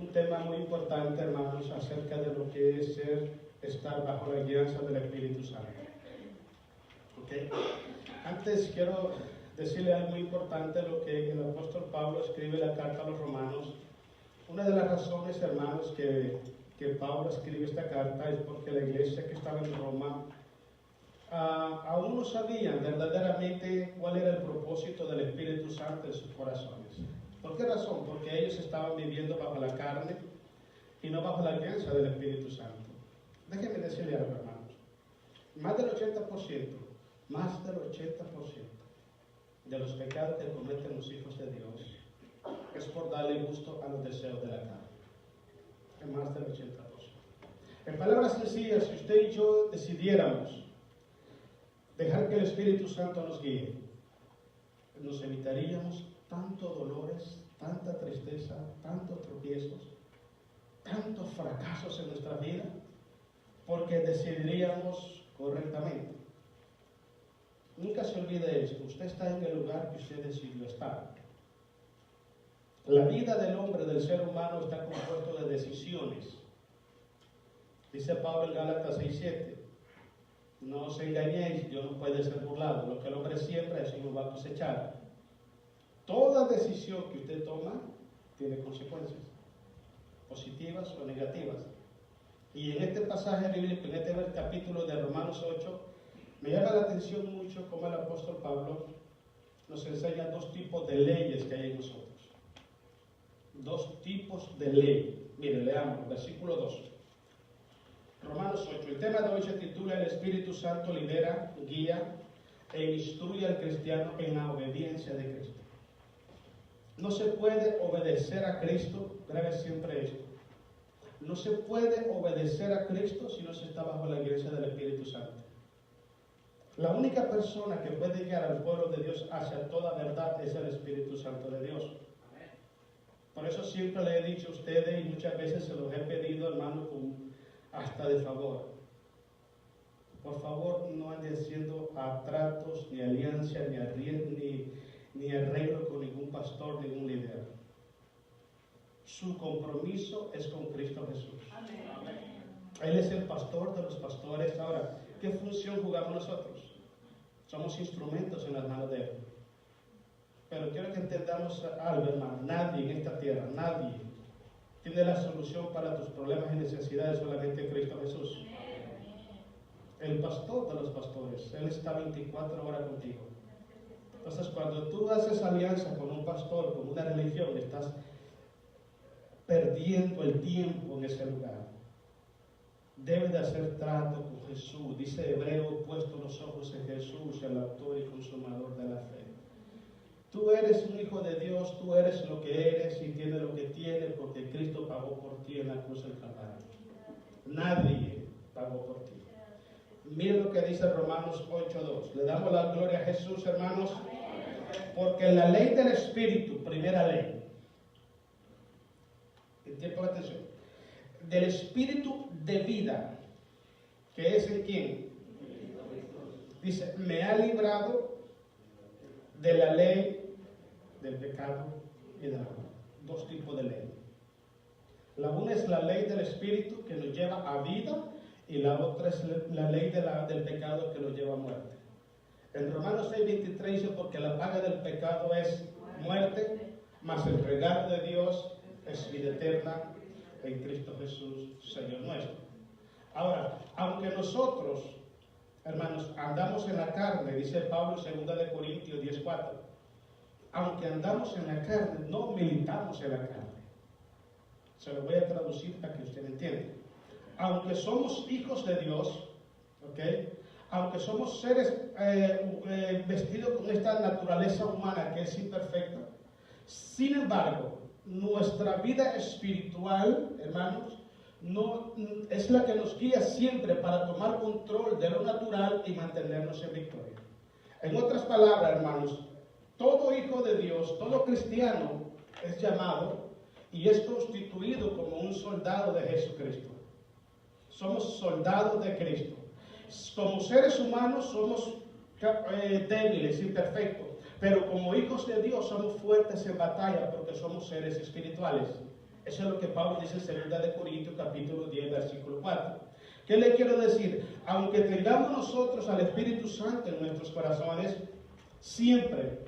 un tema muy importante, hermanos, acerca de lo que es estar bajo la guianza del Espíritu Santo. ¿Okay? Antes quiero decirle algo muy importante, lo que el apóstol Pablo escribe en la carta a los romanos. Una de las razones, hermanos, que Pablo escribe esta carta es porque la iglesia que estaba en Roma aún no sabían verdaderamente cuál era el propósito del Espíritu Santo en sus corazones. ¿Por qué razón? Porque ellos estaban viviendo bajo la carne y no bajo la guianza del Espíritu Santo. Déjenme decirle algo, hermanos. Más del 80% de los pecados que cometen los hijos de Dios es por darle gusto a los deseos de la carne. Es más del 80%. En palabras sencillas, si usted y yo decidiéramos dejar que el Espíritu Santo nos guíe, nos evitaríamos tantos dolores, tanta tristeza, tantos tropiezos, tantos fracasos en nuestra vida, porque decidiríamos correctamente. Nunca se olvide esto, usted está en el lugar que usted decidió estar. La vida del hombre, del ser humano, está compuesto de decisiones. Dice Pablo en Gálatas 6:7, no os engañéis, Dios no puede ser burlado, lo que el hombre siembra, eso lo va a cosechar. Toda decisión que usted toma tiene consecuencias, positivas o negativas. Y en este pasaje bíblico, en este capítulo de Romanos 8, me llama la atención mucho cómo el apóstol Pablo nos enseña dos tipos de leyes que hay en nosotros. Dos tipos de ley. Miren, leamos, versículo 2. Romanos 8. El tema de hoy se titula El Espíritu Santo lidera, guía e instruye al cristiano en la obediencia de Cristo. No se puede obedecer a Cristo, grabe siempre esto. No se puede obedecer a Cristo si no se está bajo la guianza del Espíritu Santo. La única persona que puede guiar al pueblo de Dios hacia toda verdad es el Espíritu Santo de Dios. Por eso siempre le he dicho a ustedes, y muchas veces se los he pedido, hermano, hasta de favor. Por favor, no anden haciendo tratos, ni alianza, ni arreglo con ningún pastor, ningún líder. Su compromiso es con Cristo Jesús. Amén. Él es el pastor de los pastores. Ahora, ¿qué función jugamos nosotros? Somos instrumentos en las manos de Él. Pero quiero que entendamos algo, hermano. Nadie en esta tierra, nadie tiene la solución para tus problemas y necesidades, solamente Cristo Jesús. El pastor de los pastores, Él está 24 horas contigo. Entonces, cuando tú haces alianza con un pastor, con una religión, estás perdiendo el tiempo en ese lugar. Debe de hacer trato con Jesús. Dice Hebreo, puesto los ojos en Jesús, el autor y consumador de la fe. Tú eres un hijo de Dios, tú eres lo que eres y tienes lo que tienes porque Cristo pagó por ti en la cruz del Calvario. Nadie pagó por ti. Miren lo que dice Romanos 8:2. Le damos la gloria a Jesús, hermanos, porque la ley del Espíritu, primera ley, tiempo de atención, del Espíritu de vida, que es en quién, dice, me ha librado de la ley del pecado y de la muerte. Dos tipos de ley. La una es la ley del Espíritu que nos lleva a vida, y la otra es la ley del pecado que nos lleva a muerte. En Romanos 6:23 dice, porque la paga del pecado es muerte, mas el regalo de Dios es vida eterna en Cristo Jesús, Señor nuestro. Ahora, aunque nosotros, hermanos, andamos en la carne, dice Pablo en 2 Corintios 10:4, aunque andamos en la carne, no militamos en la carne. Se lo voy a traducir para que usted entienda. Aunque somos hijos de Dios, ¿ok? Aunque somos seres vestidos con esta naturaleza humana que es imperfecta, sin embargo, nuestra vida espiritual, hermanos, no es la que nos guía siempre para tomar control de lo natural y mantenernos en victoria. En otras palabras, hermanos, todo hijo de Dios, todo cristiano es llamado y es constituido como un soldado de Jesucristo. Somos soldados de Cristo. Como seres humanos somos débiles, imperfectos, pero como hijos de Dios somos fuertes en batalla porque somos seres espirituales. Eso es lo que Pablo dice en 2 de Corintios capítulo 10, versículo 4. ¿Qué le quiero decir? Aunque tengamos nosotros al Espíritu Santo en nuestros corazones, siempre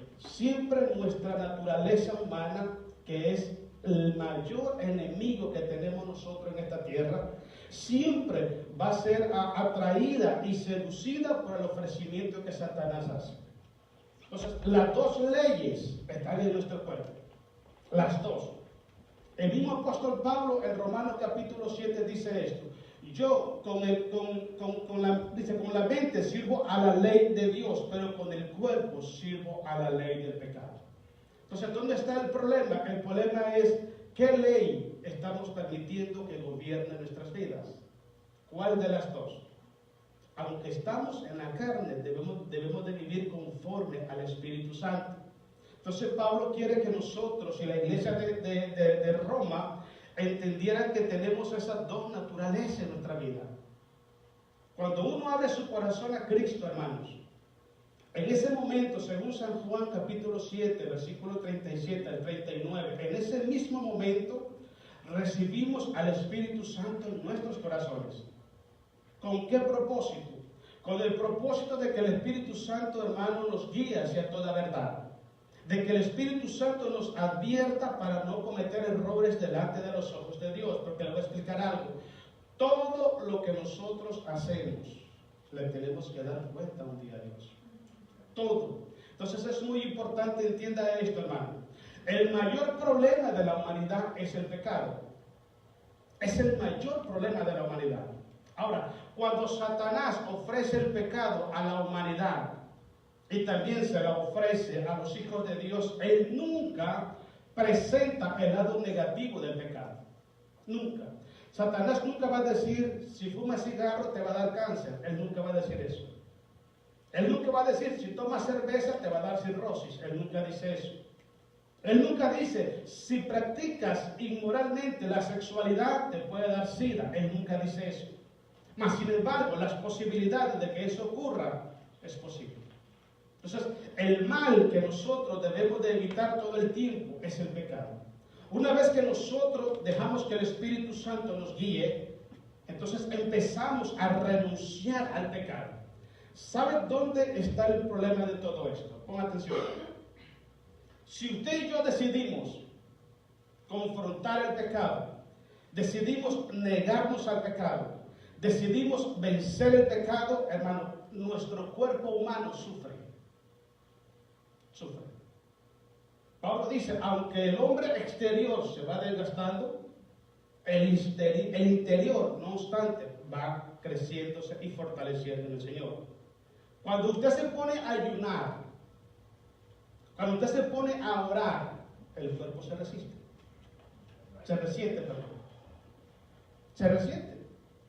nuestra naturaleza humana, que es el mayor enemigo que tenemos nosotros en esta tierra, siempre va a ser atraída y seducida por el ofrecimiento que Satanás hace. Entonces, las dos leyes están en nuestro cuerpo. Las dos. El mismo apóstol Pablo en Romanos capítulo 7 dice esto: yo con la mente sirvo a la ley de Dios, pero con el cuerpo sirvo a la ley del pecado. Entonces, ¿dónde está el problema? El problema es qué ley estamos permitiendo que gobierne nuestras vidas. ¿Cuál de las dos? Aunque estamos en la carne, debemos de vivir conforme al Espíritu Santo. Entonces Pablo quiere que nosotros y la iglesia de Roma entendieran que tenemos esas dos naturalezas en nuestra vida. Cuando uno abre su corazón a Cristo, hermanos, en ese momento, según San Juan capítulo 7, versículo 37 al 39, en ese mismo momento recibimos al Espíritu Santo en nuestros corazones. ¿Con qué propósito? Con el propósito de que el Espíritu Santo, hermano, nos guíe hacia toda verdad. De que el Espíritu Santo nos advierta para no cometer errores delante de los ojos de Dios. Porque le voy a explicar algo. Todo lo que nosotros hacemos, le tenemos que dar cuenta un día a Dios. Todo. Entonces es muy importante, entienda esto, hermano. El mayor problema de la humanidad es el pecado. Es el mayor problema de la humanidad. Ahora, cuando Satanás ofrece el pecado a la humanidad y también se la ofrece a los hijos de Dios, él nunca presenta el lado negativo del pecado. Nunca. Satanás nunca va a decir, si fumas cigarro te va a dar cáncer. Él nunca va a decir eso. Él nunca va a decir, si tomas cerveza te va a dar cirrosis. Él nunca dice eso. Él nunca dice, si practicas inmoralmente la sexualidad te puede dar sida. Él nunca dice eso. Mas, sin embargo, las posibilidades de que eso ocurra es posible. Entonces, el mal que nosotros debemos de evitar todo el tiempo es el pecado. Una vez que nosotros dejamos que el Espíritu Santo nos guíe, entonces empezamos a renunciar al pecado. ¿Sabe dónde está el problema de todo esto? Ponga atención. Si usted y yo decidimos confrontar el pecado, decidimos negarnos al pecado, decidimos vencer el pecado, hermano, nuestro cuerpo humano sufre. Sufre. Pablo dice, aunque el hombre exterior se va desgastando, el interior, no obstante, va creciéndose y fortaleciendo en el Señor. Cuando usted se pone a ayunar, cuando usted se pone a orar, el cuerpo se resiste. Se resiente, perdón. Se resiente.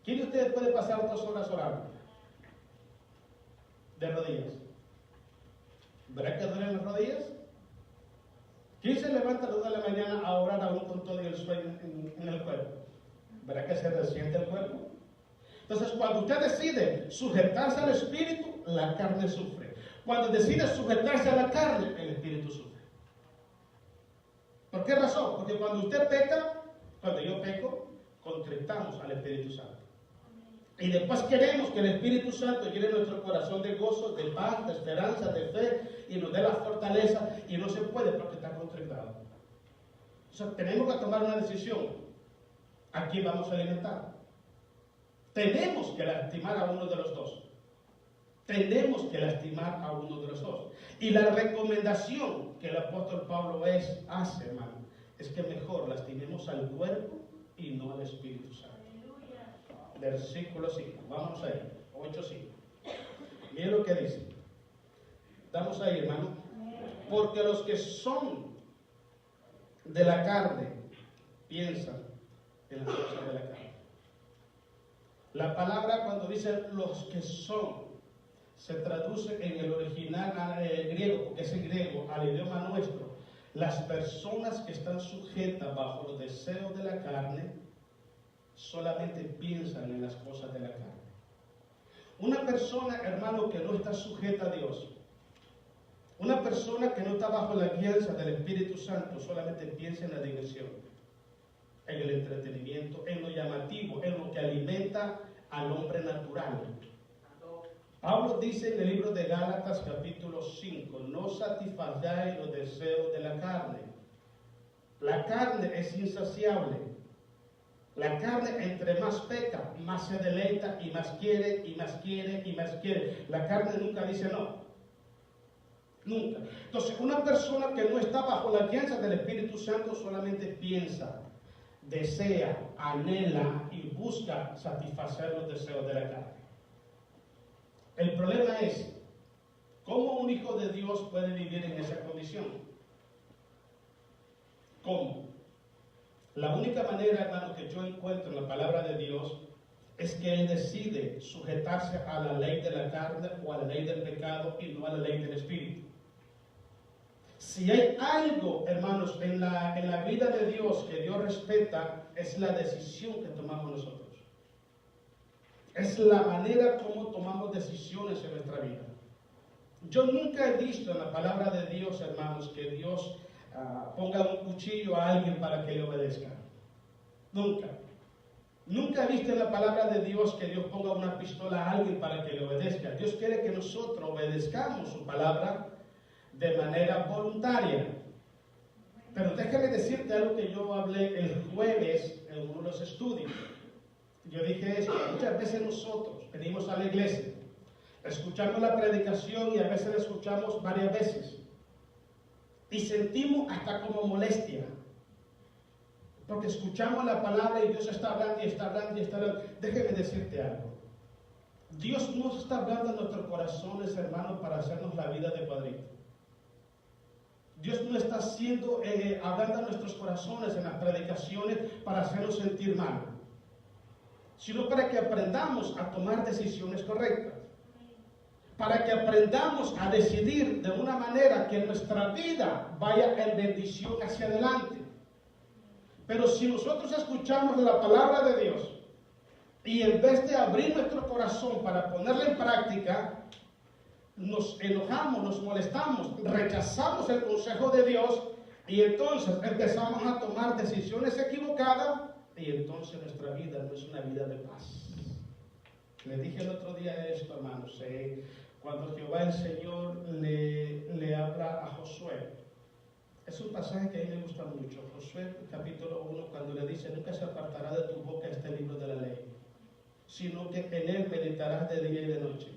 ¿Quién de ustedes puede pasar 2 horas orando? De rodillas. ¿Verdad que duelen las rodillas? ¿Quién se levanta a las 2 de la mañana a orar aún con todo el sueño en el cuerpo? ¿Verdad que se resiente el cuerpo? Entonces, cuando usted decide sujetarse al Espíritu, la carne sufre. Cuando decide sujetarse a la carne, el Espíritu sufre. ¿Por qué razón? Porque cuando usted peca, cuando yo peco, contristamos al Espíritu Santo. Y después queremos que el Espíritu Santo llene nuestro corazón de gozo, de paz, de esperanza, de fe, y nos dé la fortaleza, y no se puede porque está contristado. O sea, tenemos que tomar una decisión. ¿A quién vamos a alimentar? Tenemos que lastimar a uno de los dos. Tenemos que lastimar a uno de los dos. Y la recomendación que el apóstol Pablo hace, hermano, es que mejor lastimemos al cuerpo y no al Espíritu Santo. Versículo 5, vamos ahí, 8:5. Miren lo que dice. Estamos ahí, hermano. Porque los que son de la carne piensan en las cosas de la carne. La palabra cuando dice los que son se traduce en el original griego, porque es en griego, al idioma nuestro. Las personas que están sujetas bajo los deseos de la carne solamente piensan en las cosas de la carne. Una persona, hermano, que no está sujeta a Dios, una persona que no está bajo la guianza del Espíritu Santo, solamente piensa en la diversión. entretenimiento, en lo llamativo, en lo que alimenta al hombre natural. Pablo dice en el libro de Gálatas capítulo 5, no satisfagáis los deseos de la carne. La carne es insaciable. La carne entre más peca, más se deleita y más quiere y más quiere y más quiere. La carne nunca dice no. Nunca. Entonces, una persona que no está bajo la guianza del Espíritu Santo solamente piensa, desea, anhela y busca satisfacer los deseos de la carne. El problema es, ¿cómo un hijo de Dios puede vivir en esa condición? ¿Cómo? La única manera, hermano, que yo encuentro en la palabra de Dios es que él decide sujetarse a la ley de la carne o a la ley del pecado y no a la ley del Espíritu. Si hay algo, hermanos, en la vida de Dios que Dios respeta, es la decisión que tomamos nosotros. Es la manera como tomamos decisiones en nuestra vida. Yo nunca he visto en la palabra de Dios, hermanos, que Dios ponga un cuchillo a alguien para que le obedezca. Nunca. Nunca he visto en la palabra de Dios que Dios ponga una pistola a alguien para que le obedezca. Dios quiere que nosotros obedezcamos su palabra de manera voluntaria. Pero déjame decirte algo que yo hablé el jueves en uno de los estudios. Yo dije esto, muchas veces nosotros venimos a la iglesia, escuchamos la predicación y a veces la escuchamos varias veces y sentimos hasta como molestia porque escuchamos la palabra y Dios está hablando y está hablando y está hablando. Déjeme decirte algo, Dios no está hablando en nuestros corazones, hermanos, para hacernos la vida de cuadrito. Dios no está hablando a nuestros corazones en las predicaciones para hacernos sentir mal, sino para que aprendamos a tomar decisiones correctas, para que aprendamos a decidir de una manera que nuestra vida vaya en bendición hacia adelante. Pero si nosotros escuchamos la palabra de Dios y en vez de abrir nuestro corazón para ponerla en práctica, nos enojamos, nos molestamos, rechazamos el consejo de Dios y entonces empezamos a tomar decisiones equivocadas. Y entonces nuestra vida no es una vida de paz. Le dije el otro día esto, hermanos, cuando Jehová el Señor le habla a Josué. Es un pasaje que a mí me gusta mucho. Josué capítulo 1, cuando le dice, nunca se apartará de tu boca este libro de la ley, sino que en él meditarás de día y de noche.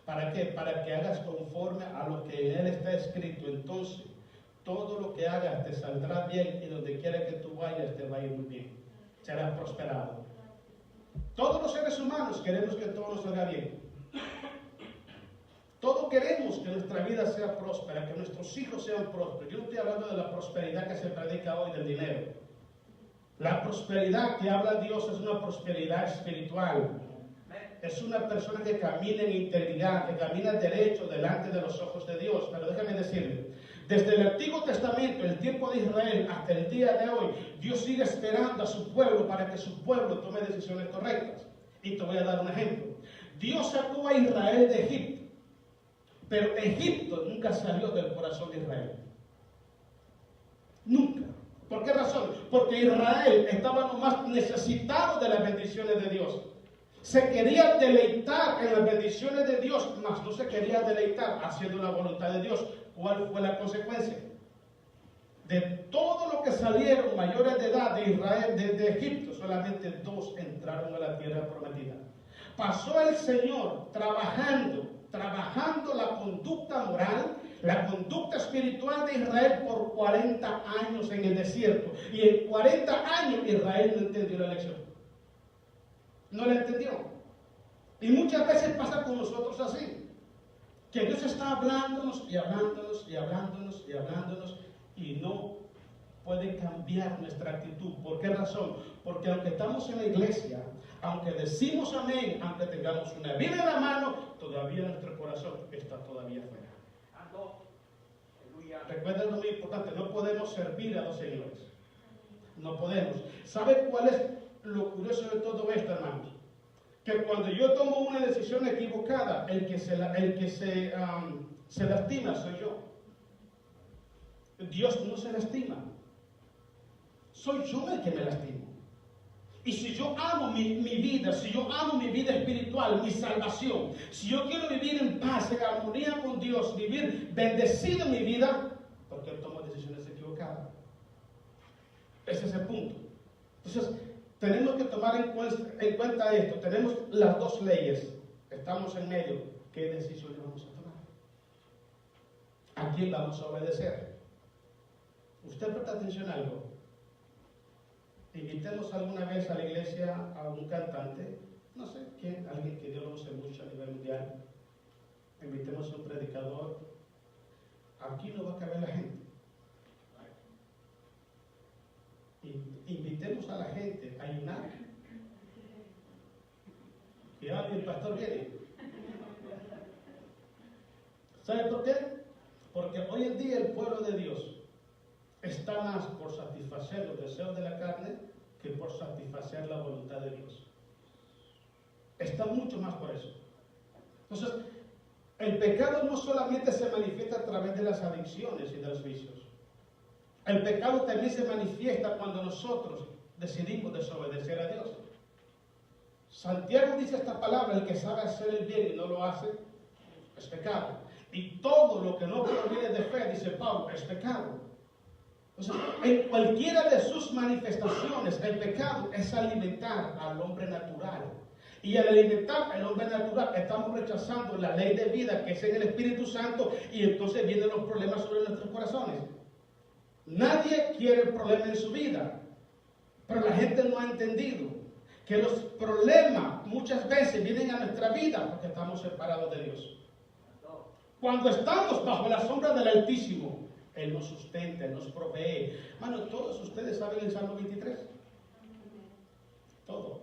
¿Para qué? Para que hagas conforme a lo que en él está escrito. Entonces, todo lo que hagas te saldrá bien y donde quiera que tú vayas te va a ir muy bien. Serás prosperado. Todos los seres humanos queremos que todo nos salga bien. Todos queremos que nuestra vida sea próspera, que nuestros hijos sean prósperos. Yo no estoy hablando de la prosperidad que se predica hoy del dinero. La prosperidad que habla Dios es una prosperidad espiritual. Es una persona que camina en integridad, que camina derecho delante de los ojos de Dios. Pero déjame decirle, desde el Antiguo Testamento, el tiempo de Israel, hasta el día de hoy, Dios sigue esperando a su pueblo para que su pueblo tome decisiones correctas. Y te voy a dar un ejemplo. Dios sacó a Israel de Egipto, pero Egipto nunca salió del corazón de Israel. Nunca. ¿Por qué razón? Porque Israel estaba nomás necesitado de las bendiciones de Dios. Se quería deleitar en las bendiciones de Dios, mas no se quería deleitar haciendo la voluntad de Dios. ¿Cuál fue la consecuencia? De todos los que salieron mayores de edad de Israel, de Egipto, solamente 2 entraron a la tierra prometida. Pasó el Señor trabajando la conducta moral, la conducta espiritual de Israel por 40 años en el desierto. Y en 40 años Israel no entendió la lección. No la entendió. Y muchas veces pasa con nosotros así, que Dios está hablándonos y hablándonos y hablándonos y hablándonos y no puede cambiar nuestra actitud. ¿Por qué razón? Porque aunque estamos en la iglesia, aunque decimos amén, aunque tengamos una Biblia en la mano, todavía nuestro corazón está todavía fuera. Recuerden lo muy importante, no podemos servir a 2 señores. No podemos. ¿Sabe cuál es lo curioso de todo esto, hermanos? Que cuando yo tomo una decisión equivocada, el que se lastima soy yo. Dios no se lastima. Soy yo el que me lastimo. Y si yo amo mi vida, si yo amo mi vida espiritual, mi salvación, si yo quiero vivir en paz, en armonía con Dios, vivir bendecido en mi vida, ¿por qué tomo decisiones equivocadas? Ese es el punto. Entonces, tenemos que tomar en cuenta esto. Tenemos las dos leyes. Estamos en medio. ¿Qué decisiones vamos a tomar? ¿A quién vamos a obedecer? Usted presta atención a algo. Invitemos alguna vez a la iglesia a un cantante, no sé quién, alguien que Dios lo use mucho a nivel mundial. Invitemos a un predicador. Aquí no va a caber la gente. Invitemos a la gente a ayunar. Y el pastor viene. ¿Sabe por qué? Porque hoy en día el pueblo de Dios está más por satisfacer los deseos de la carne que por satisfacer la voluntad de Dios. Está mucho más por eso. Entonces, el pecado no solamente se manifiesta a través de las adicciones y de los vicios. El pecado también se manifiesta cuando nosotros decidimos desobedecer a Dios. Santiago dice esta palabra: el que sabe hacer el bien y no lo hace, es pecado. Y todo lo que no proviene de fe, dice Pablo, es pecado. Entonces, en cualquiera de sus manifestaciones, el pecado es alimentar al hombre natural. Y al alimentar al hombre natural, estamos rechazando la ley de vida que es en el Espíritu Santo, y entonces vienen los problemas sobre nuestros corazones. Nadie quiere el problema en su vida, pero la gente no ha entendido que los problemas muchas veces vienen a nuestra vida porque estamos separados de Dios. Cuando estamos bajo la sombra del Altísimo, Él nos sustenta, Él nos provee. Hermano, todos ustedes saben el Salmo 23. Todos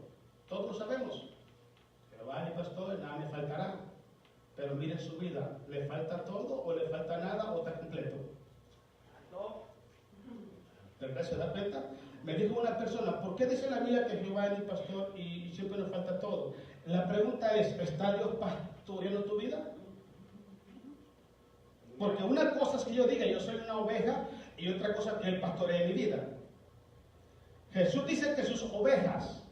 lo sabemos. Jehová mi pastor, nada me faltará. Pero miren su vida, ¿le falta todo o le falta nada o está completo? ¿Verdad? ¿Se da cuenta? Me dijo una persona: ¿por qué dice la Biblia que Jehová es mi pastor y siempre nos falta todo? La pregunta es: ¿está Dios pastoreando tu vida? Porque una cosa es que yo diga yo soy una oveja, y otra cosa es que Él pastoree mi vida. Jesús dice que sus ovejas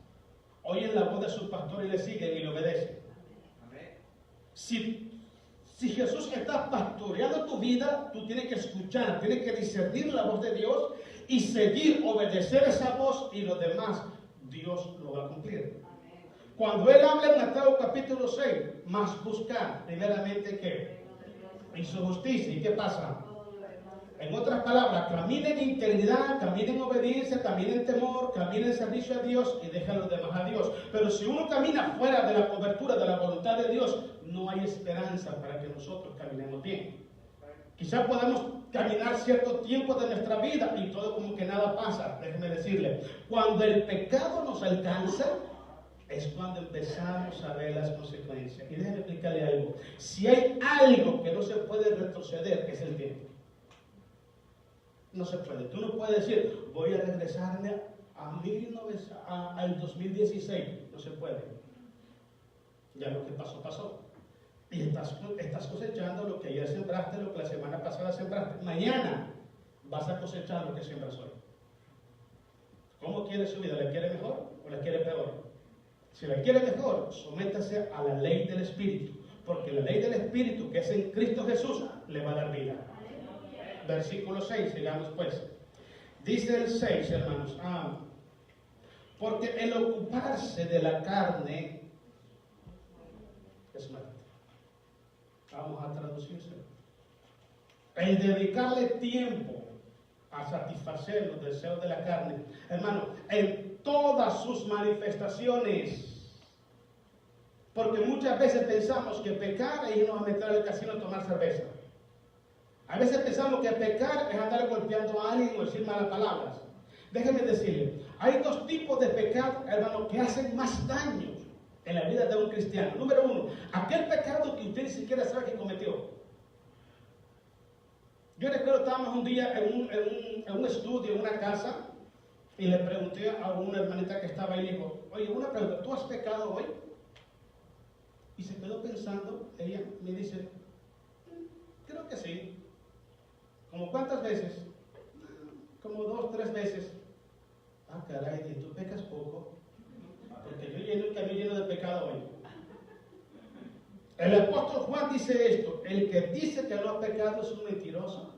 oyen la voz de su pastor y le siguen y le obedecen. Si Jesús está pastoreando tu vida, tú tienes que escuchar, tienes que discernir la voz de Dios y seguir, obedecer esa voz, y lo demás Dios lo va a cumplir. Cuando Él habla en Mateo capítulo 6, más buscar primeramente ¿qué? Y su justicia. ¿Y qué pasa? En otras palabras, caminen en integridad, caminen en obediencia, caminen en temor, caminen en servicio a Dios y dejen los demás a Dios. Pero si uno camina fuera de la cobertura de la voluntad de Dios, no hay esperanza para que nosotros caminemos bien. Quizás podamos caminar cierto tiempo de nuestra vida y todo como que nada pasa. Déjeme decirle, cuando el pecado nos alcanza, es cuando empezamos a ver las consecuencias. Y déjeme explicarle algo. Si hay algo que no se puede retroceder, es el tiempo. No se puede. Tú no puedes decir, voy a regresarme al 2016. No se puede. Ya lo que pasó, pasó. Y estás cosechando lo que ayer sembraste, lo que la semana pasada sembraste. Mañana vas a cosechar lo que siembras hoy. ¿Cómo quiere su vida? ¿La quiere mejor o la quiere peor? Si la quiere mejor, sométase a la ley del Espíritu. Porque la ley del Espíritu, que es en Cristo Jesús, le va a dar vida. Versículo 6, sigamos pues. Dice el 6, hermanos. Porque el ocuparse de la carne es muerte. Vamos a traducírselo. El dedicarle tiempo a satisfacer los deseos de la carne, hermano, en todas sus manifestaciones. Porque muchas veces pensamos que pecar es irnos a meter al casino a tomar cerveza. A veces pensamos que pecar es andar golpeando a alguien o decir malas palabras. Déjeme decirle, hay dos tipos de pecado, hermano, que hacen más daño en la vida de un cristiano. Número uno, aquel pecado que usted ni siquiera sabe que cometió. Yo recuerdo, estábamos un día en un estudio, en una casa, y le pregunté a una hermanita que estaba ahí, y dijo, oye, una pregunta, ¿tú has pecado hoy? Y se quedó pensando. Ella me dice, creo que sí. ¿Como cuántas veces? Como 2, 3 veces. Caray, ¿tú pecas poco? El apóstol Juan dice esto: el que dice que no ha pecado es un mentiroso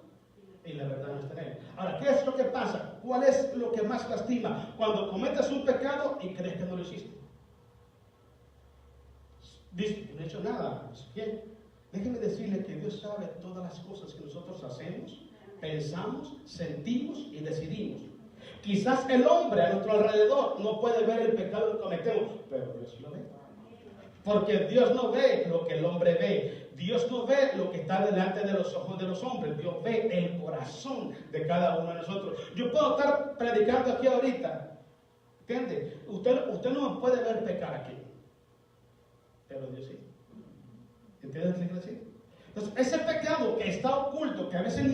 y la verdad no está en él. Ahora, ¿qué es lo que pasa? ¿Cuál es lo que más lastima? Cuando cometes un pecado y crees que no lo hiciste. Dice, no he hecho nada. Bien, déjenme decirle que Dios sabe todas las cosas que nosotros hacemos, pensamos, sentimos y decidimos. Quizás el hombre a nuestro alrededor no puede ver el pecado que cometemos, pero Dios lo ve. Porque Dios no ve lo que el hombre ve. Dios no ve lo que está delante de los ojos de los hombres. Dios ve el corazón de cada uno de nosotros. Yo puedo estar predicando aquí ahorita. ¿Entiende? Usted no puede ver pecar aquí. Pero Dios sí. ¿Entiendes lo que quiero decir? Entonces, ese pecado que está oculto, que a veces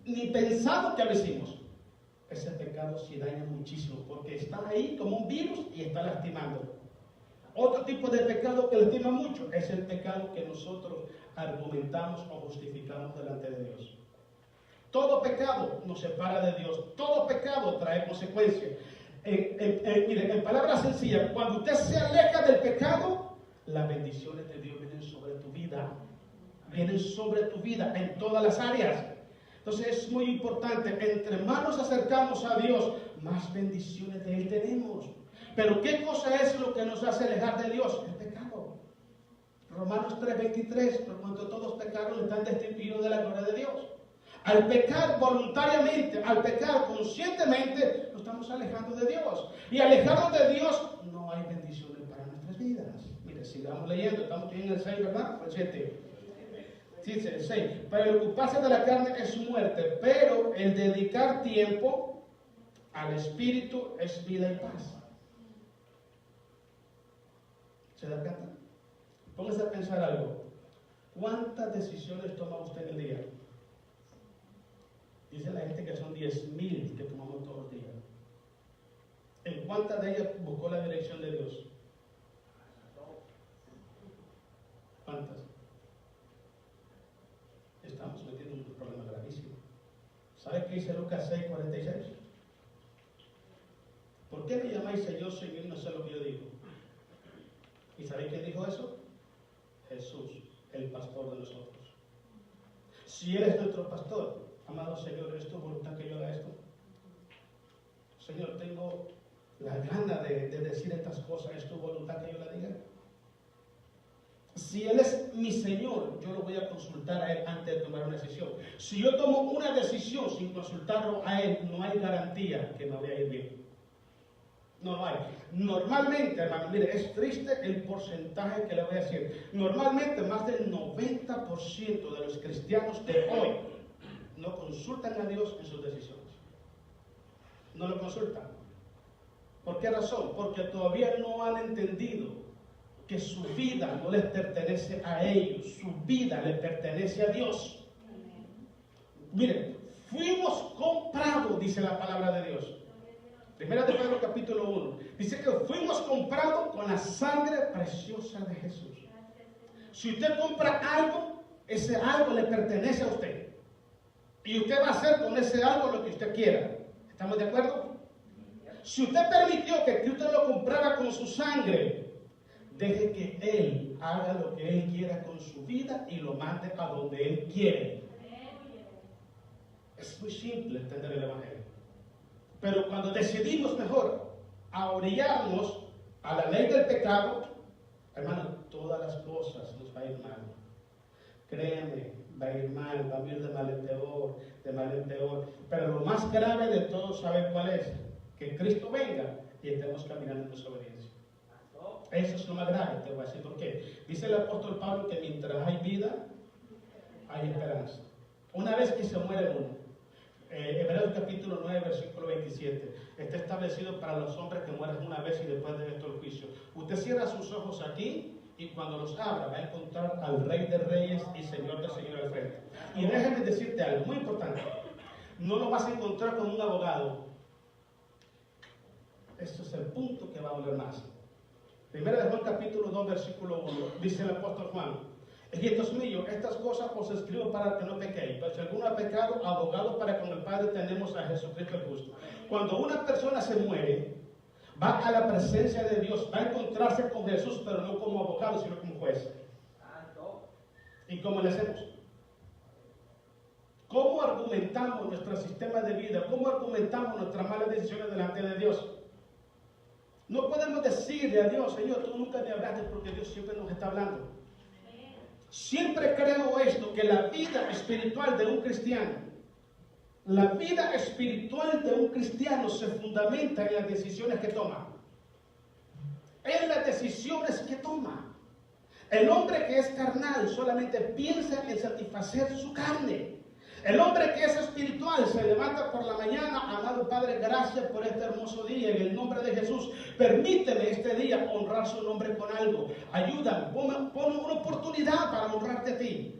ni pensamos que lo hicimos, ese pecado sí daña muchísimo, porque está ahí como un virus y está lastimando. Otro tipo de pecado que lastima mucho es el pecado que nosotros argumentamos o justificamos delante de Dios. Todo pecado nos separa de Dios. Todo pecado trae consecuencias. Mire, en palabras sencillas, cuando usted se aleja del pecado, las bendiciones de Dios vienen sobre tu vida. Vienen sobre tu vida en todas las áreas. Entonces es muy importante, entre más nos acercamos a Dios, más bendiciones de Él tenemos. Pero ¿qué cosa es lo que nos hace alejar de Dios? El pecado. Romanos 3:23, por cuanto todos pecaron están destituidos de la gloria de Dios. Al pecar voluntariamente, al pecar conscientemente, nos estamos alejando de Dios. Y alejados de Dios, no hay bendiciones para nuestras vidas. Mire, sigamos leyendo, estamos en el 6, ¿verdad? El 7. Dice el 6, para el ocuparse de la carne es muerte, pero el dedicar tiempo al Espíritu es vida y paz. ¿Se da cuenta? Póngase a pensar algo. ¿Cuántas decisiones toma usted en el día? Dice la gente que son 10,000 que tomamos todos los días. ¿En cuántas de ellas buscó la dirección de Dios? ¿Cuántas? Estamos metiendo en un problema gravísimo. ¿Sabe qué dice Lucas 6:46? ¿Por qué me llamáis Señor, Señor y no sé lo que yo digo? ¿Y sabéis quién dijo eso? Jesús, el pastor de nosotros. Si Él es nuestro pastor, amado Señor, ¿es tu voluntad que yo haga esto? Señor, tengo la gana de decir estas cosas, ¿es tu voluntad que yo la diga? Si Él es mi Señor, yo lo voy a consultar a Él antes de tomar una decisión. Si yo tomo una decisión sin consultarlo a Él, no hay garantía que me vaya a ir bien. No lo hay. Normalmente, hermano, mire, es triste el porcentaje que le voy a decir. Normalmente más del 90% de los cristianos de hoy no consultan a Dios en sus decisiones. No lo consultan. ¿Por qué razón? Porque todavía no han entendido que su vida no les pertenece a ellos, su vida le pertenece a Dios. Miren, fuimos comprados, dice la palabra de Dios. Primera de Pedro capítulo 1. Dice que fuimos comprados con la sangre preciosa de Jesús. Si usted compra algo, ese algo le pertenece a usted. Y usted va a hacer con ese algo lo que usted quiera. ¿Estamos de acuerdo? Si usted permitió que Cristo lo comprara con su sangre, deje que Él haga lo que Él quiera con su vida y lo mande a donde Él quiere. Es muy simple entender el Evangelio. Pero cuando decidimos mejor a orillarnos a la ley del pecado, hermano, todas las cosas nos va a ir mal. Créeme, va a ir mal, va a ir de mal en peor, de mal en peor. Pero lo más grave de todo, ¿saben cuál es? Que Cristo venga y estemos caminando en desobediencia. Eso es lo más grave, te voy a decir por qué. Dice el apóstol Pablo que mientras hay vida, hay esperanza. Una vez que se muere uno, Hebreos capítulo 9, versículo 27, está establecido para los hombres que mueren una vez y después de esto el juicio. Usted cierra sus ojos aquí y cuando los abra va a encontrar al Rey de Reyes y Señor de Señores al frente. Y déjame decirte algo muy importante. No lo vas a encontrar con un abogado. Este es el punto que va a doler más. Primera de Juan capítulo 2, versículo 1, dice el apóstol Juan: hijitos míos, estas cosas os escribo para que no pequéis. Pero si alguno ha pecado, abogado para con el Padre tenemos a Jesucristo el justo. Cuando una persona se muere, va a la presencia de Dios, va a encontrarse con Jesús, pero no como abogado, sino como juez. ¿Y cómo le hacemos? ¿Cómo argumentamos nuestro sistema de vida? ¿Cómo argumentamos nuestras malas decisiones delante de Dios? No podemos decirle a Dios, Señor, tú nunca me hablaste, porque Dios siempre nos está hablando. Siempre creo esto, que la vida espiritual de un cristiano, la vida espiritual de un cristiano se fundamenta en las decisiones que toma. En las decisiones que toma. El hombre que es carnal solamente piensa en satisfacer su carne. El hombre que es espiritual se levanta por la mañana, amado Padre, gracias por este hermoso día, en el nombre de Jesús. Permíteme este día honrar su nombre con algo. Ayúdame, pon una oportunidad para honrarte a ti.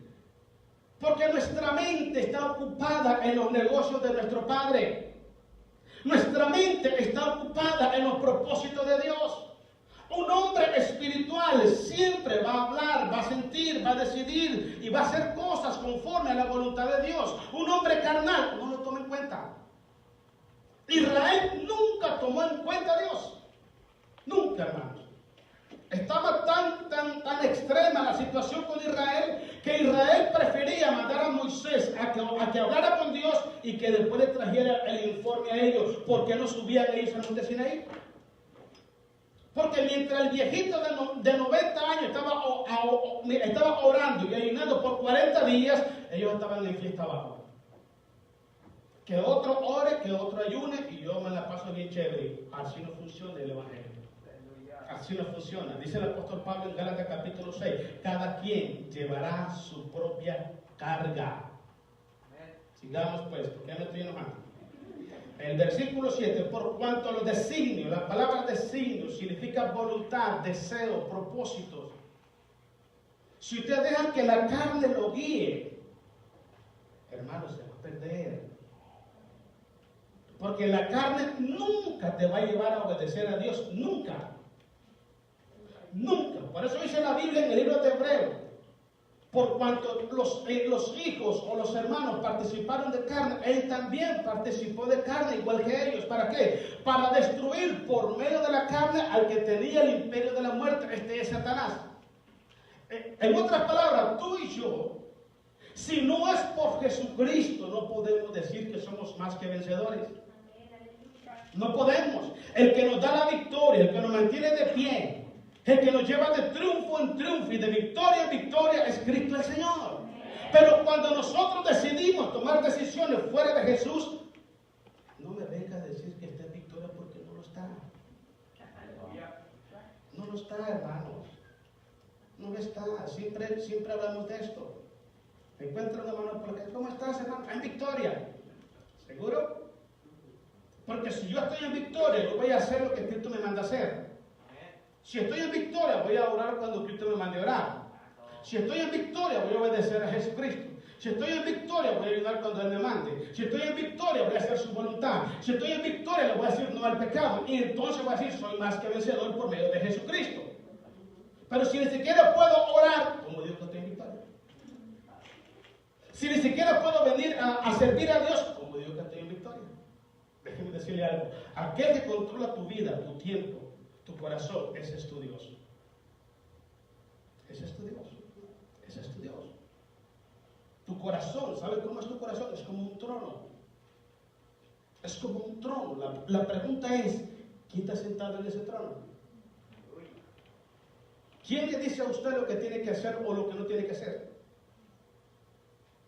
Porque nuestra mente está ocupada en los negocios de nuestro Padre. Nuestra mente está ocupada en los propósitos de Dios. Un hombre espiritual siempre va a hablar, va a sentir, va a decidir y va a hacer cosas conforme a la voluntad de Dios. Un hombre carnal no lo toma en cuenta. Israel nunca tomó en cuenta a Dios. Nunca, hermanos. Estaba tan extrema la situación con Israel que Israel prefería mandar a Moisés a que hablara con Dios y que después le trajera el informe a ellos. ¿Por qué no subían ellos al monte Sinaí? Porque mientras el viejito de 90 años estaba orando y ayunando por 40 días, ellos estaban en fiesta abajo. Que otro ore, que otro ayune y yo me la paso bien chévere. Así no funciona el evangelio. Así no funciona. Dice el apóstol Pablo en Gálatas capítulo 6, cada quien llevará su propia carga. Sigamos pues, porque ya no estoy enojando. El versículo 7, por cuanto los designios, la palabra designio significa voluntad, deseo, propósitos. Si usted deja que la carne lo guíe, hermano, se va a perder. Porque la carne nunca te va a llevar a obedecer a Dios, nunca. Nunca. Por eso dice la Biblia en el libro de Hebreos, por cuanto los hijos o los hermanos participaron de carne, él también participó de carne igual que ellos. ¿Para qué? Para destruir por medio de la carne al que tenía el imperio de la muerte, este es Satanás. En otras palabras, tú y yo, si no es por Jesucristo, no podemos decir que somos más que vencedores. No podemos. El que nos da la victoria, el que nos mantiene de pie, el que nos lleva de triunfo en triunfo y de victoria en victoria es Cristo el Señor. Pero cuando nosotros decidimos tomar decisiones fuera de Jesús, no me venga a decir que está en victoria porque no lo está. No lo está, hermanos. No lo está. Siempre hablamos de esto. Me encuentro un hermano por acá. ¿Cómo estás, hermano? En victoria. ¿Seguro? Porque si yo estoy en victoria, yo voy a hacer lo que Cristo me manda a hacer. Si estoy en victoria, voy a orar cuando Cristo me mande a orar. Si estoy en victoria, voy a obedecer a Jesucristo. Si estoy en victoria, voy a ayudar cuando Él me mande. Si estoy en victoria, voy a hacer su voluntad. Si estoy en victoria, le voy a decir no al pecado. Y entonces voy a decir, soy más que vencedor por medio de Jesucristo. Pero si ni siquiera puedo orar, ¿cómo digo que estoy en victoria? Si ni siquiera puedo venir a servir a Dios, ¿cómo digo que estoy en victoria? Déjeme decirle algo. Aquel que controla tu vida, tu tiempo, tu corazón, ese es tu Dios. Ese es tu Dios. Ese es tu Dios. Tu corazón, ¿sabes cómo es tu corazón? Es como un trono. Es como un trono. La pregunta es, ¿quién está sentado en ese trono? ¿Quién le dice a usted lo que tiene que hacer o lo que no tiene que hacer?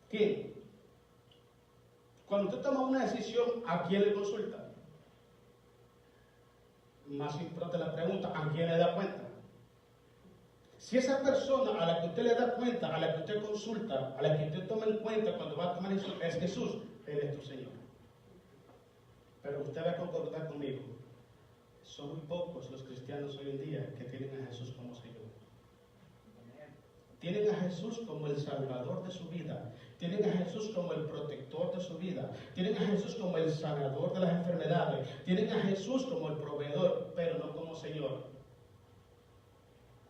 ¿Quién? Cuando usted toma una decisión, ¿a quién le consulta? Más importante la pregunta, ¿a quién le da cuenta? Si esa persona a la que usted le da cuenta, a la que usted consulta, a la que usted toma en cuenta cuando va a tomar decisión, es Jesús, Él es tu Señor. Pero usted va a concordar conmigo, son muy pocos los cristianos hoy en día que tienen a Jesús como Señor. Tienen a Jesús como el salvador de su vida. Tienen a Jesús como el protector de su vida. Tienen a Jesús como el sanador de las enfermedades. Tienen a Jesús como el proveedor, pero no como Señor.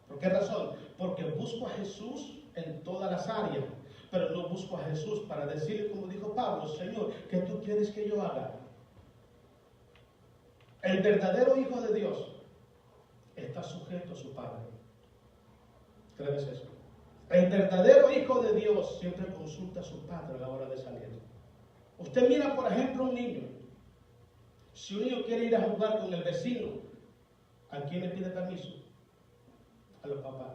¿Por qué razón? Porque busco a Jesús en todas las áreas, pero no busco a Jesús para decirle, como dijo Pablo, Señor, ¿qué tú quieres que yo haga? El verdadero Hijo de Dios está sujeto a su Padre. ¿Crees eso? El verdadero hijo de Dios siempre consulta a su padre a la hora de salir. Usted mira, por ejemplo, un niño. Si un niño quiere ir a jugar con el vecino, ¿a quién le pide permiso? A los papás.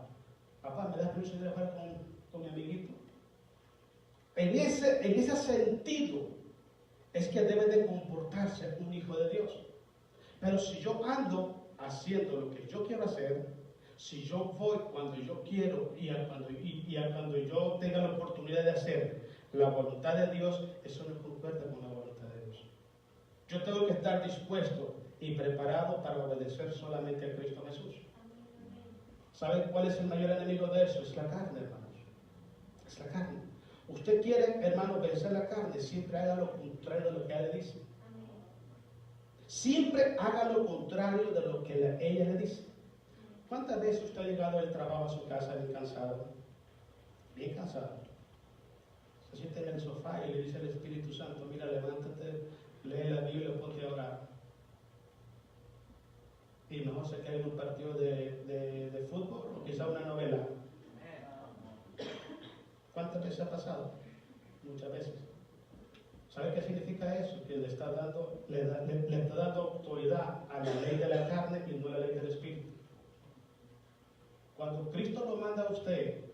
Papá, ¿me das permiso de jugar con mi amiguito? En ese sentido es que debe de comportarse un hijo de Dios. Pero si yo ando haciendo lo que yo quiero hacer, si yo voy cuando yo quiero y cuando yo tenga la oportunidad de hacer la voluntad de Dios, eso no concuerda con la voluntad de Dios. Yo tengo que estar dispuesto y preparado para obedecer solamente a Cristo Jesús. ¿Saben cuál es el mayor enemigo de eso? Es la carne, hermanos. Es la carne. Usted quiere, hermano, vencer la carne, siempre haga lo contrario de lo que ella le dice. Siempre haga lo contrario de lo que ella le dice. ¿Cuántas veces usted ha llegado del trabajo a su casa bien cansado? Bien cansado. Se siente en el sofá y le dice al Espíritu Santo, mira, levántate, lee la Biblia, ponte a orar. Y mejor se queda en un partido de fútbol o quizá una novela. ¿Cuántas veces ha pasado? Muchas veces. ¿Sabe qué significa eso? Que le está dando autoridad a la ley de la carne y no a la ley del Espíritu. Cuando Cristo lo manda a usted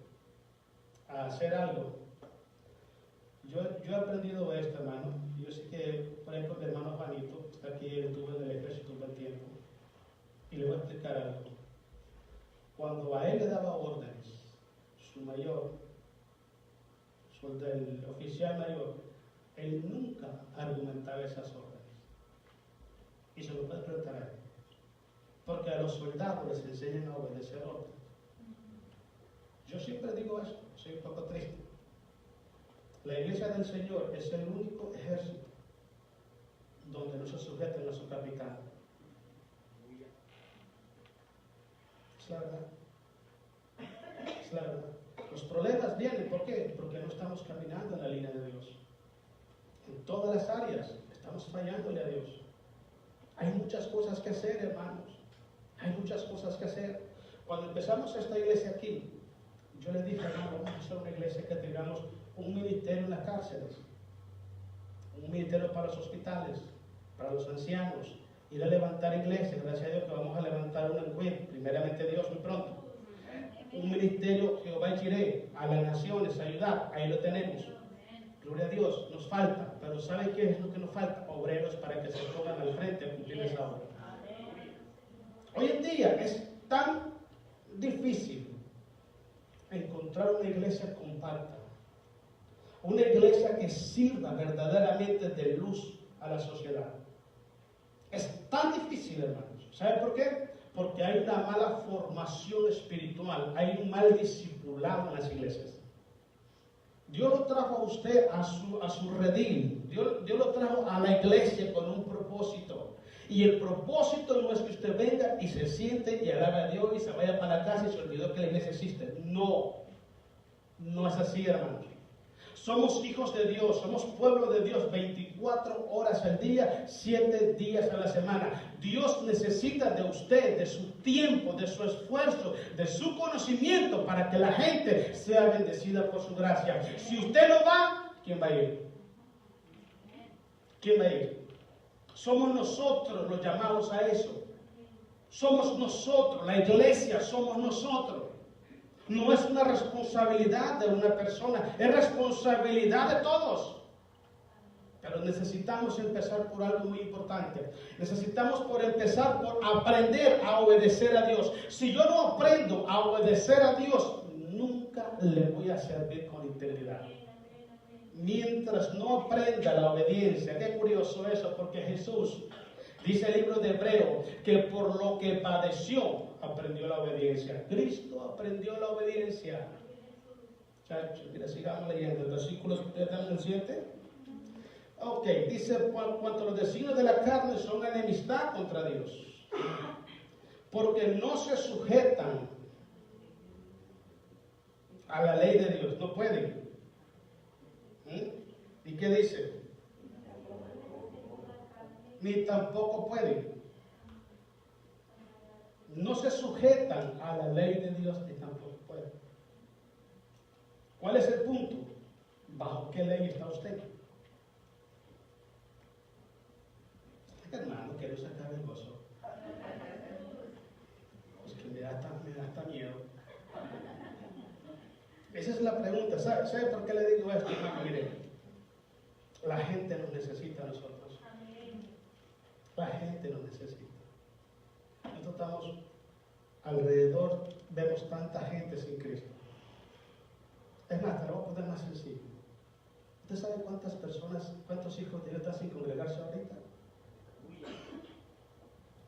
a hacer algo, yo he aprendido esto, hermano. Yo sé que, por ejemplo, mi hermano Juanito está aquí, él estuvo en el ejército un buen tiempo. Y le voy a explicar algo. Cuando a él le daba órdenes, su mayor, el oficial mayor, él nunca argumentaba esas órdenes. Y se lo puede preguntar a él. Porque a los soldados les enseñan a obedecer órdenes. Yo siempre digo eso, soy un poco triste. La iglesia del Señor es el único ejército donde no se sujeten a su capitán. Es la verdad. Es la verdad. Los problemas vienen, ¿por qué? Porque no estamos caminando en la línea de Dios. En todas las áreas estamos fallándole a Dios. Hay muchas cosas que hacer, hermanos. Hay muchas cosas que hacer. Cuando empezamos esta iglesia aquí, yo les dije, hermano, vamos a hacer una iglesia que tengamos un ministerio en las cárceles, un ministerio para los hospitales, para los ancianos, ir a levantar iglesias. Gracias a Dios que vamos a levantar una encuentro, primeramente Dios, muy pronto. Un ministerio Jehová y Jireh, a las naciones, ayudar, ahí lo tenemos. Gloria a Dios, nos falta, pero ¿saben qué es lo que nos falta? Obreros para que se pongan al frente a cumplir esa obra. Hoy en día es tan difícil encontrar una iglesia compacta, una iglesia que sirva verdaderamente de luz a la sociedad. Es tan difícil, hermanos. ¿Saben por qué? Porque hay una mala formación espiritual, hay un mal discipulado en las iglesias. Dios lo trajo a usted a su redil, Dios lo trajo a la iglesia con un propósito. Y el propósito no es que usted venga y se siente y alabe a Dios y se vaya para la casa y se olvidó que la iglesia existe. No, no es así, hermanos. Somos hijos de Dios, somos pueblo de Dios 24 horas al día, 7 días a la semana. Dios necesita de usted, de su tiempo, de su esfuerzo, de su conocimiento para que la gente sea bendecida por su gracia. Si usted no va, ¿quién va a ir? ¿Quién va a ir? Somos nosotros los llamados a eso. Somos nosotros, la iglesia somos nosotros. No es una responsabilidad de una persona, es responsabilidad de todos. Pero necesitamos empezar por algo muy importante. Necesitamos empezar por aprender a obedecer a Dios. Si yo no aprendo a obedecer a Dios, nunca le voy a servir con integridad. Mientras no aprenda la obediencia, qué curioso eso, porque Jesús, dice el libro de Hebreo, que por lo que padeció, aprendió la obediencia. Cristo aprendió la obediencia. Chachos, mira, sigamos leyendo el versículo 7. Ok, dice, cuanto los designios de la carne son enemistad contra Dios, porque no se sujetan a la ley de Dios, no pueden. ¿Y qué dice? Ni tampoco pueden. No se sujetan a la ley de Dios, ni tampoco pueden. ¿Cuál es el punto? ¿Bajo qué ley está usted? Hermano, que no se acabe el gozo. Es que me da hasta miedo. Esa es la pregunta. ¿Sabe por qué le digo esto, hermano? Mire, la gente nos necesita a nosotros. La gente nos necesita. Nosotros estamos alrededor, vemos tanta gente sin Cristo. Es más, te lo voy a poner más sencillo. ¿Usted sabe cuántas personas, cuántos hijos de Dios están sin congregarse ahorita?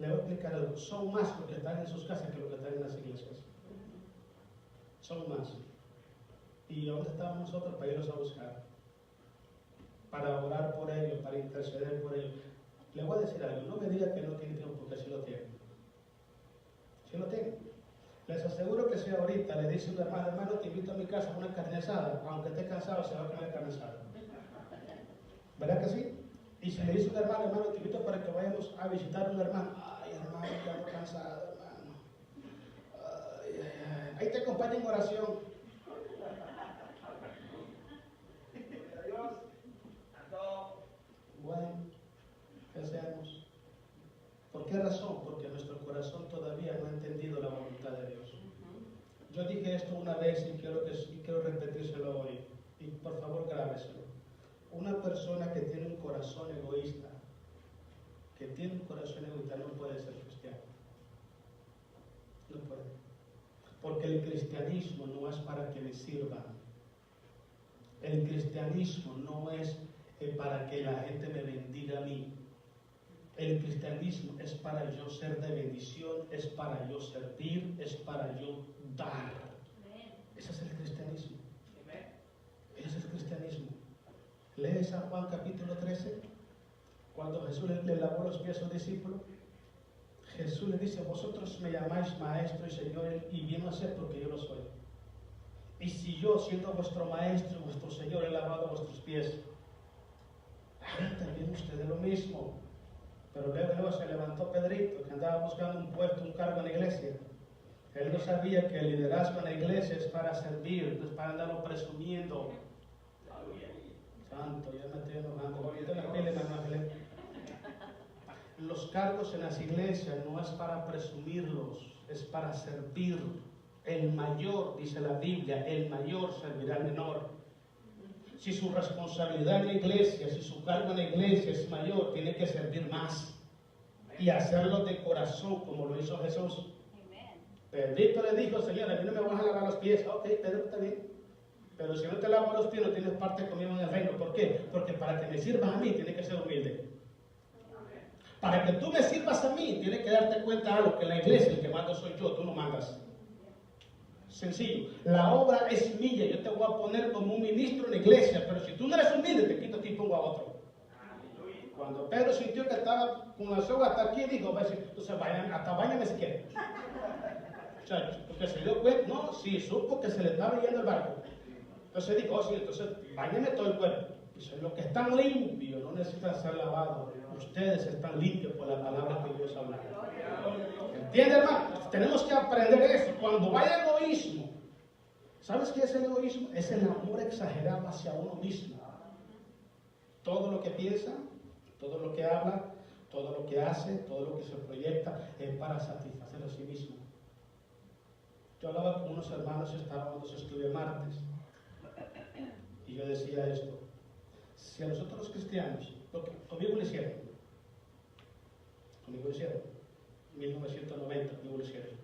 Le voy a explicar algo. Son más los que están en sus casas que los que están en las iglesias. Son más. ¿Y dónde estamos nosotros para irlos a buscar? Para orar por ellos, para interceder por ellos. Le voy a decir algo. No me diga que no tiene tiempo, porque sí lo tiene. Sí lo tiene. Les aseguro que si ahorita le dice un hermano, hermano, te invito a mi casa a una carne asada, aunque esté cansado, se va a comer carne asada. ¿Verdad que sí? Y si le dice un hermano, hermano, te invito para que vayamos a visitar a un hermano. Ay, hermano, ya ando cansado, hermano. Ay, ay, ay. Ahí te acompaño en oración. Bueno, ¿qué hacemos? ¿Por qué razón? Porque nuestro corazón todavía no ha entendido la voluntad de Dios. Yo dije esto una vez y quiero repetírselo hoy. Y por favor, grábeselo. Una persona que tiene un corazón egoísta, no puede ser cristiano. No puede. Porque el cristianismo no es para que le sirvan. El cristianismo no es para que la gente me bendiga a mí. El cristianismo es para yo ser de bendición, es para yo servir, es para yo dar. Ese es el cristianismo. Ese es el cristianismo. Lee San Juan capítulo 13, cuando Jesús le lavó los pies a sus discípulos. Jesús le dice, vosotros me llamáis maestro y señor, y bien a ser porque yo lo soy. Y si yo, siendo vuestro maestro y vuestro señor, he lavado vuestros pies, hagan también ustedes lo mismo. Pero luego se levantó Pedrito, que andaba buscando un puesto, un cargo en la iglesia. Él no sabía que el liderazgo en la iglesia es para servir, no es para andarlo presumiendo. Santo, ya me estoy enojando. Los cargos en las iglesias no es para presumirlos, es para servir. El mayor, dice la Biblia, el mayor servirá al menor. Si su responsabilidad en la iglesia, si su cargo en la iglesia es mayor, tiene que servir más. Y hacerlo de corazón, como lo hizo Jesús. Pedrito le dijo, Señor, a mí no me vas a lavar los pies. Ok, Pedro, está bien. Pero si no te lavo los pies, no tienes parte conmigo en el reino. ¿Por qué? Porque para que me sirvas a mí, tienes que ser humilde. Para que tú me sirvas a mí, tienes que darte cuenta de algo, que en la iglesia el que mando soy yo, tú no mandas. Sencillo. La obra es mía, yo te voy a poner como un ministro en la iglesia, pero si tú no eres humilde, te quito a ti y pongo a otro. Cuando Pedro sintió que estaba con la soga hasta aquí, dijo, va a decir, entonces hasta báñame si quieres. O sea, porque se dio cuenta, no, sí, supo que se le estaba yendo el barco. Entonces dijo, oh, sí, entonces báñame todo el cuerpo. Dice, los que están limpios no necesitan ser lavados. Ustedes están limpios por la palabra que Dios habla. ¿Entiendes, hermano? Tenemos que aprender eso. Cuando vaya egoísmo, ¿sabes qué es el egoísmo? Es el amor exagerado hacia uno mismo. Todo lo que piensa, todo lo que habla, todo lo que hace, todo lo que se proyecta es para satisfacer a sí mismo. Yo hablaba con unos hermanos cuando se estudió martes y yo decía esto: si a nosotros los cristianos, conmigo lo hicieron, 1990, conmigo lo hicieron,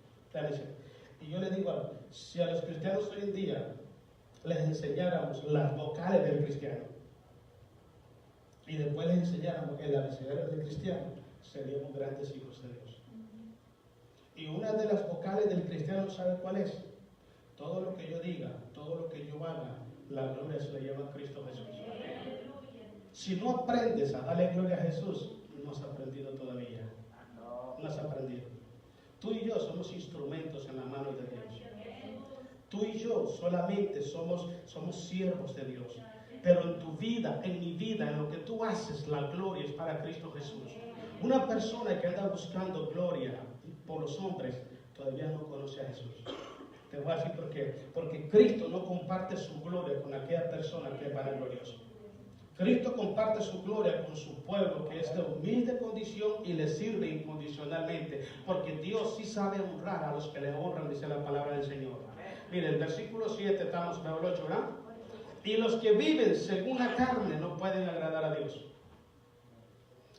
y yo les digo algo, si a los cristianos hoy en día les enseñáramos las vocales del cristiano y después les enseñáramos el abecedario del cristiano, seríamos grandes hijos de Dios. Y una de las vocales del cristiano, ¿sabe cuál es? Todo lo que yo diga, todo lo que yo haga, la gloria se la lleva a Cristo Jesús. Si no aprendes a darle gloria a Jesús, no has aprendido todavía. No has aprendido. Tú y yo somos instrumentos en la mano de Dios. Tú y yo solamente somos siervos de Dios. Pero en tu vida, en mi vida, en lo que tú haces, la gloria es para Cristo Jesús. Una persona que anda buscando gloria por los hombres todavía no conoce a Jesús. Te voy a decir por qué. Porque Cristo no comparte su gloria con aquella persona que es vanagloriosa. Cristo comparte su gloria con su pueblo, que es de humilde condición y le sirve incondicionalmente. Porque Dios sí sabe honrar a los que le honran, dice la palabra del Señor. Mire, el versículo 7, estamos en el 8, ¿verdad? Y los que viven según la carne no pueden agradar a Dios.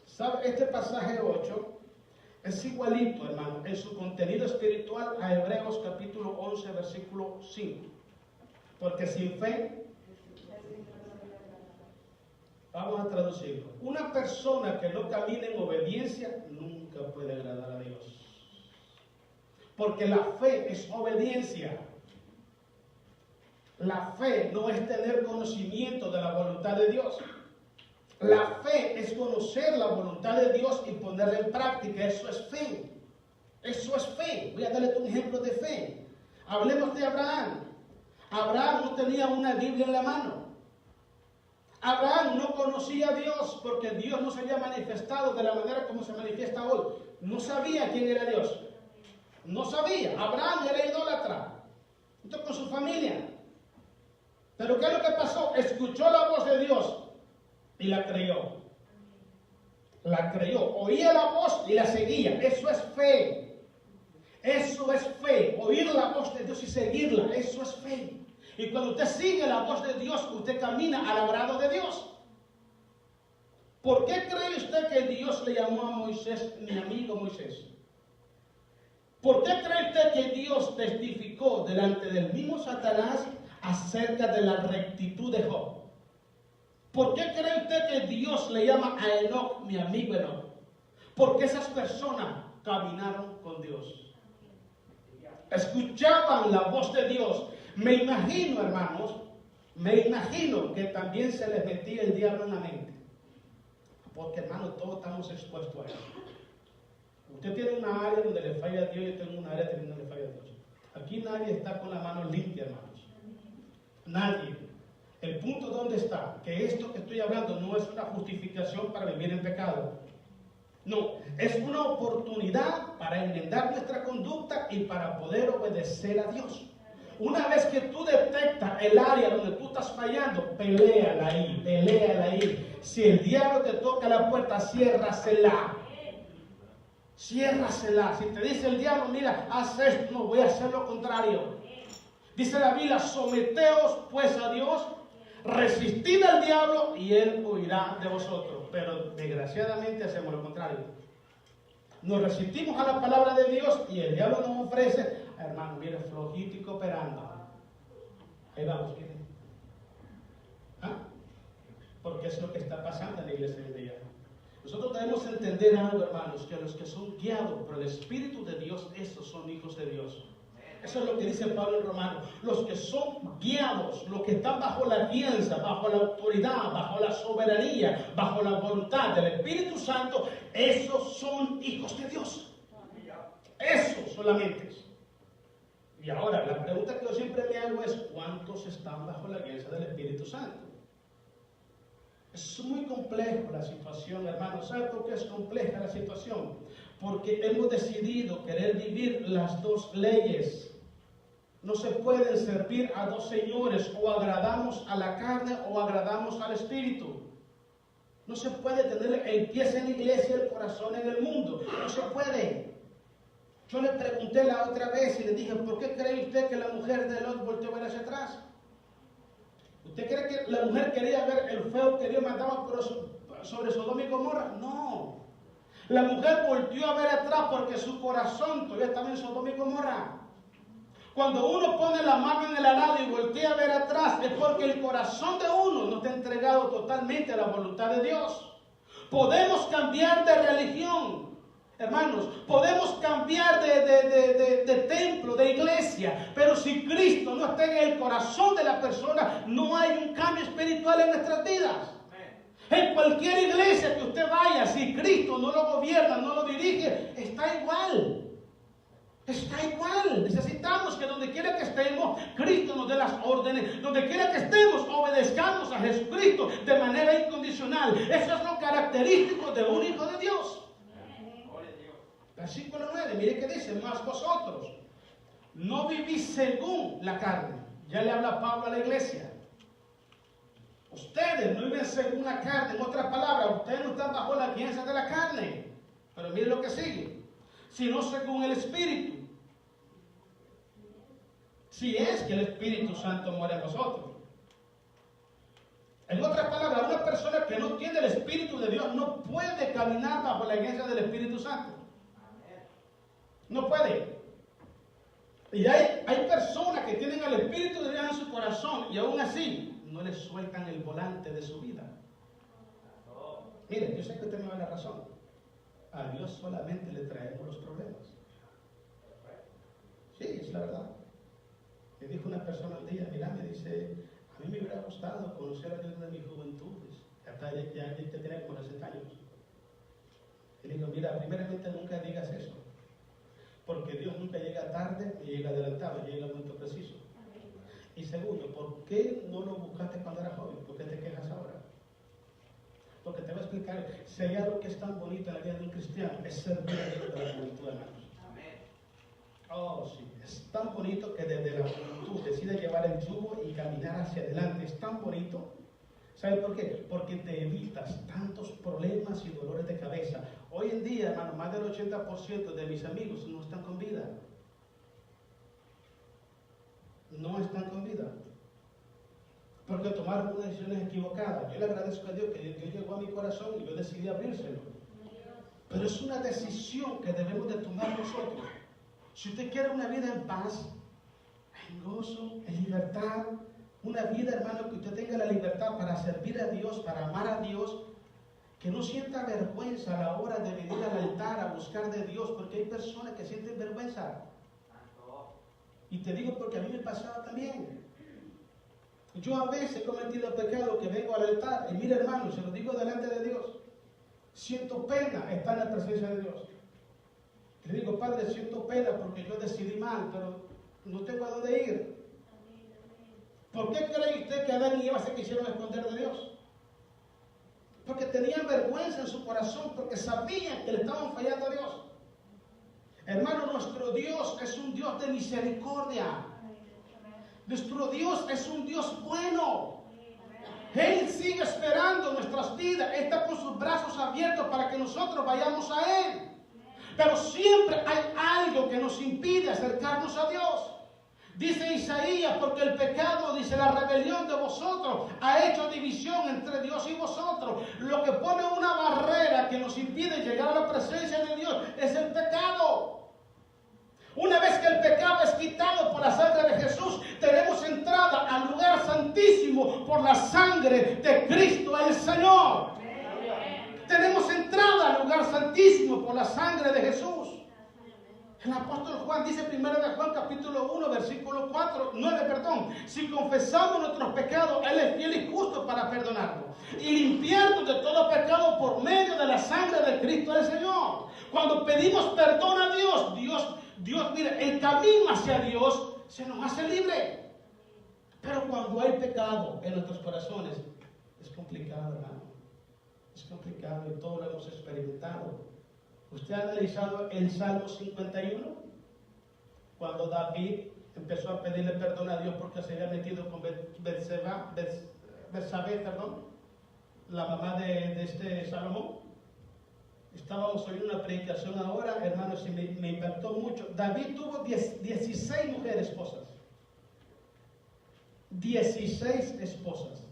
¿Sabe? Este pasaje 8 es igualito, hermano, en su contenido espiritual a Hebreos capítulo 11, versículo 5. Porque sin fe, vamos a traducirlo, una persona que no camina en obediencia nunca puede agradar a Dios. Porque la fe es obediencia. La fe no es tener conocimiento de la voluntad de Dios. La fe es conocer la voluntad de Dios y ponerla en práctica. Eso es fe. Eso es fe. Voy a darle un ejemplo de fe. Hablemos de Abraham. Abraham no tenía una Biblia en la mano. Abraham no conocía a Dios porque Dios no se había manifestado de la manera como se manifiesta hoy. No sabía quién era Dios. No sabía. Abraham era idólatra. Entonces con su familia. Pero ¿qué es lo que pasó? Escuchó la voz de Dios y la creyó. La creyó. Oía la voz y la seguía. Eso es fe. Eso es fe. Oír la voz de Dios y seguirla. Eso es fe. Y cuando usted sigue la voz de Dios, usted camina al agrado de Dios. ¿Por qué cree usted que Dios le llamó a Moisés mi amigo Moisés? ¿Por qué cree usted que Dios testificó delante del mismo Satanás acerca de la rectitud de Job? ¿Por qué cree usted que Dios le llama a Enoc mi amigo Enoc? Porque esas personas caminaron con Dios. Escuchaban la voz de Dios. Me imagino, hermanos, que también se les metía el diablo en la mente. Porque, hermanos, todos estamos expuestos a eso. Usted tiene una área donde le falla a Dios, yo tengo una área donde le falla a Dios. Aquí nadie está con la mano limpia, hermanos. Nadie. El punto donde está, que esto que estoy hablando no es una justificación para vivir en pecado. No, es una oportunidad para enmendar nuestra conducta y para poder obedecer a Dios. Una vez que tú detectas el área donde tú estás fallando, peléala ahí, peléala ahí. Si el diablo te toca la puerta, ciérrasela. Ciérrasela. Si te dice el diablo, mira, haz esto, no, voy a hacer lo contrario. Dice la Biblia, someteos pues a Dios, resistid al diablo y él huirá de vosotros. Pero desgraciadamente hacemos lo contrario. Nos resistimos a la palabra de Dios y el diablo nos ofrece, hermano, mire, flojito y cooperando. Ahí vamos, miren. ¿Ah? Porque es lo que está pasando en la iglesia hoy en día. Nosotros debemos entender algo, hermanos, que los que son guiados por el Espíritu de Dios, esos son hijos de Dios. Eso es lo que dice Pablo en Romanos. Los que son guiados, los que están bajo la guianza, bajo la autoridad, bajo la soberanía, bajo la voluntad del Espíritu Santo, esos son hijos de Dios. Esos solamente. Y ahora, la pregunta que yo siempre me hago es, ¿cuántos están bajo la guianza del Espíritu Santo? Es muy complejo la situación, hermanos. ¿Sabe por qué es compleja la situación? Porque hemos decidido querer vivir las dos leyes. No se pueden servir a dos señores, o agradamos a la carne o agradamos al Espíritu. No se puede tener el pie en la iglesia y el corazón en el mundo. No se puede. Yo le pregunté la otra vez y le dije, ¿por qué cree usted que la mujer de Lot volteó a ver hacia atrás? ¿Usted cree que la mujer quería ver el fuego que Dios mandaba sobre Sodoma y Gomorra? No. La mujer volteó a ver atrás porque su corazón todavía estaba en Sodoma y Gomorra. Cuando uno pone la mano en el arado y voltea a ver atrás, es porque el corazón de uno no está entregado totalmente a la voluntad de Dios. Podemos cambiar de religión, hermanos, podemos cambiar de templo, de iglesia, pero si Cristo no está en el corazón de la persona, no hay un cambio espiritual en nuestras vidas. En cualquier iglesia que usted vaya, si Cristo no lo gobierna, no lo dirige, está igual. Está igual. Necesitamos que donde quiera que estemos, Cristo nos dé las órdenes. Donde quiera que estemos, obedezcamos a Jesucristo de manera incondicional. Eso es lo característico de un hijo de Dios. Versículo 9, mire que dice, más vosotros, no vivís según la carne. Ya le habla Pablo a la iglesia. Ustedes no viven según la carne. En otras palabras, ustedes no están bajo la guianza de la carne. Pero miren lo que sigue. Sino según el Espíritu. Si es que el Espíritu Santo mora en vosotros. En otras palabras, una persona que no tiene el Espíritu de Dios no puede caminar bajo la guianza del Espíritu Santo. No puede. Y hay personas que tienen el Espíritu de Dios en su corazón y aún así no le sueltan el volante de su vida. Miren, yo sé que usted me da la razón. A Dios solamente le traemos los problemas. Sí, es la verdad. Me dijo una persona un día, mira, me dice, a mí me hubiera gustado conocer a Dios de mi juventud. Hasta ya tenía como 60 años. Y le digo, mira, primeramente nunca digas eso. Porque Dios nunca llega tarde ni llega adelantado, llega al momento preciso. Y segundo, ¿por qué no lo buscaste cuando eras joven? ¿Por qué te quejas ahora? Porque te voy a explicar, si hay algo que es tan bonito en la vida de un cristiano, es servir a Dios de la juventud, hermanos. Oh, sí, es tan bonito que desde la juventud decide llevar el yugo y caminar hacia adelante. Es tan bonito. ¿Sabe por qué? Porque te evitas tantos problemas y dolores de cabeza. Hoy en día, hermano, más del 80% de mis amigos no están con vida. No están con vida. Porque tomaron unas decisiones equivocadas. Yo le agradezco a Dios que Dios llegó a mi corazón y yo decidí abrírselo. Pero es una decisión que debemos de tomar nosotros. Si usted quiere una vida en paz, en gozo, en libertad, una vida, hermano, que usted tenga la libertad para servir a Dios, para amar a Dios, que no sienta vergüenza a la hora de venir al altar a buscar de Dios, porque hay personas que sienten vergüenza. Y te digo porque a mí me pasaba también. Yo a veces he cometido pecado que vengo al altar y mire, hermano, se lo digo delante de Dios. Siento pena estar en la presencia de Dios. Le digo, Padre, siento pena porque yo decidí mal, pero no tengo a dónde ir. ¿Por qué cree usted que Adán y Eva se quisieron esconder de Dios? Porque tenían vergüenza en su corazón, porque sabían que le estaban fallando a Dios. Hermano, nuestro Dios es un Dios de misericordia. Nuestro Dios es un Dios bueno. Él sigue esperando nuestras vidas. Él está con sus brazos abiertos para que nosotros vayamos a Él. Pero siempre hay algo que nos impide acercarnos a Dios. Dice Isaías, porque el pecado, dice, la rebelión de vosotros ha hecho división entre Dios y vosotros. Lo que pone una barrera que nos impide llegar a la presencia de Dios es el pecado. Una vez que el pecado es quitado por la sangre de Jesús, tenemos entrada al lugar santísimo por la sangre de Cristo el Señor. Tenemos entrada al lugar santísimo por la sangre de Jesús. El apóstol Juan dice 1 de Juan capítulo 1 versículo 9, si confesamos nuestros pecados, Él es fiel y justo para perdonarnos y limpiarnos de todo pecado por medio de la sangre de Cristo el Señor. Cuando pedimos perdón a Dios, mire, el camino hacia Dios se nos hace libre. Pero cuando hay pecado en nuestros corazones, es complicado, hermano. Es complicado y todos lo hemos experimentado. ¿Usted ha analizado el Salmo 51? Cuando David empezó a pedirle perdón a Dios porque se había metido con Betsabé, la mamá de este Salomón. Estábamos oyendo una predicación ahora, hermanos, y me impactó mucho. David tuvo 16 mujeres esposas. 16 esposas.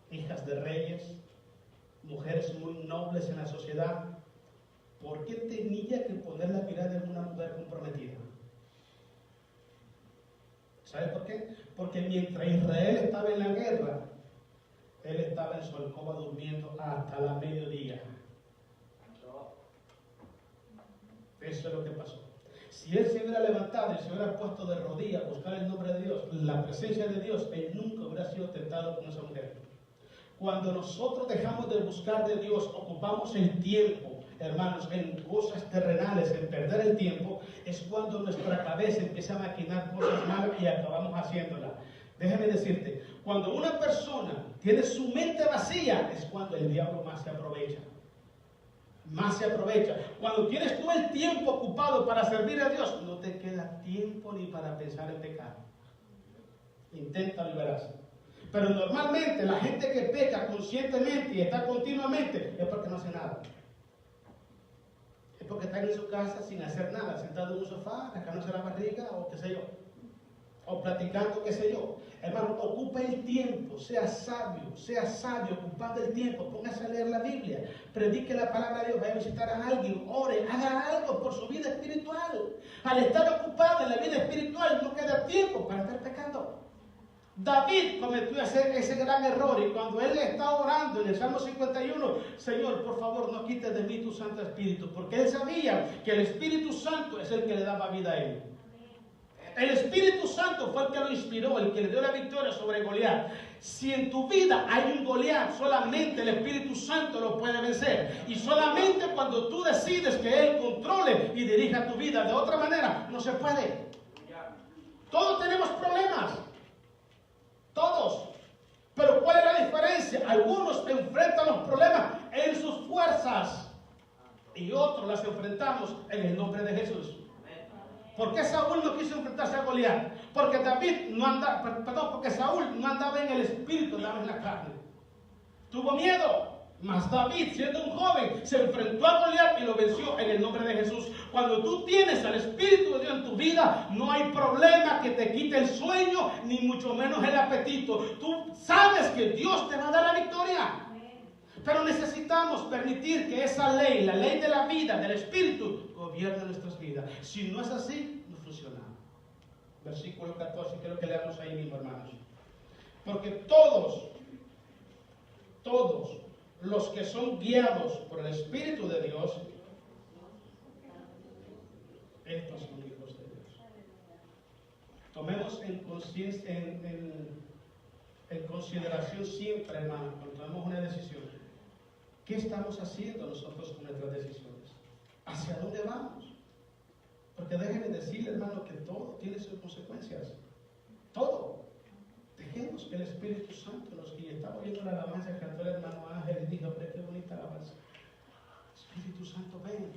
Hijas de reyes, mujeres muy nobles en la sociedad. ¿Por qué tenía que poner la mirada en una mujer comprometida? ¿Sabe por qué? Porque mientras Israel estaba en la guerra, él estaba en su alcoba durmiendo hasta la mediodía. Eso es lo que pasó. Si él se hubiera levantado y se hubiera puesto de rodillas a buscar el nombre de Dios, la presencia de Dios, él nunca hubiera sido tentado con esa mujer. Cuando nosotros dejamos de buscar de Dios, ocupamos el tiempo, hermanos, en cosas terrenales, en perder el tiempo, es cuando nuestra cabeza empieza a maquinar cosas malas y acabamos haciéndolas. Déjame decirte, cuando una persona tiene su mente vacía, es cuando el diablo más se aprovecha. más se aprovecha. Cuando tienes todo el tiempo ocupado para servir a Dios, no te queda tiempo ni para pensar en pecado. Intenta y verás. Pero normalmente la gente que peca conscientemente y está continuamente es porque no hace nada. Es porque están en su casa sin hacer nada, sentado en un sofá, rascándose la barriga o qué sé yo. O platicando, qué sé yo. Hermano, ocupa el tiempo, sea sabio, ocupando el tiempo, póngase a leer la Biblia, predique la palabra de Dios, vaya a visitar a alguien, ore, haga algo por su vida espiritual. Al estar ocupado en la vida espiritual no queda tiempo para estar pecando. David cometió ese gran error, y cuando él está orando en el Salmo 51, Señor, por favor, no quites de mí tu Santo Espíritu, porque él sabía que el Espíritu Santo es el que le daba vida a él. El Espíritu Santo fue el que lo inspiró, el que le dio la victoria sobre Goliat. Si en tu vida hay un Goliat, solamente el Espíritu Santo lo puede vencer. Y solamente cuando tú decides que Él controle y dirija tu vida. De otra manera, no se puede. Todos tenemos problemas. Todos. Pero ¿cuál es la diferencia? Algunos enfrentan los problemas en sus fuerzas y otros las enfrentamos en el nombre de Jesús. ¿Por qué Saúl no quiso enfrentarse a Goliat? Porque porque Saúl no andaba en el espíritu, andaba en la carne. Tuvo miedo. Mas David, siendo un joven, se enfrentó a Goliat y lo venció en el nombre de Jesús. Cuando tú tienes al Espíritu de Dios en tu vida, no hay problema que te quite el sueño, ni mucho menos el apetito. Tú sabes que Dios te va a dar la victoria. Pero necesitamos permitir que esa ley, la ley de la vida, del Espíritu, gobierne nuestras vidas. Si no es así, no funciona. Versículo 14, quiero que leamos ahí mismo, hermanos. Porque todos los que son guiados por el Espíritu de Dios, estos son hijos de Dios. Tomemos en consideración siempre, hermano, cuando tomemos una decisión, ¿qué estamos haciendo nosotros con nuestras decisiones? ¿Hacia dónde vamos? Porque déjenme decirle, hermano, que todo tiene sus consecuencias. Todo. Dejemos que el Espíritu Santo nos guíe. Estaba oyendo la alabanza que cantó el hermano Ángel y dijo, pero qué bonita alabanza. Espíritu Santo, ven.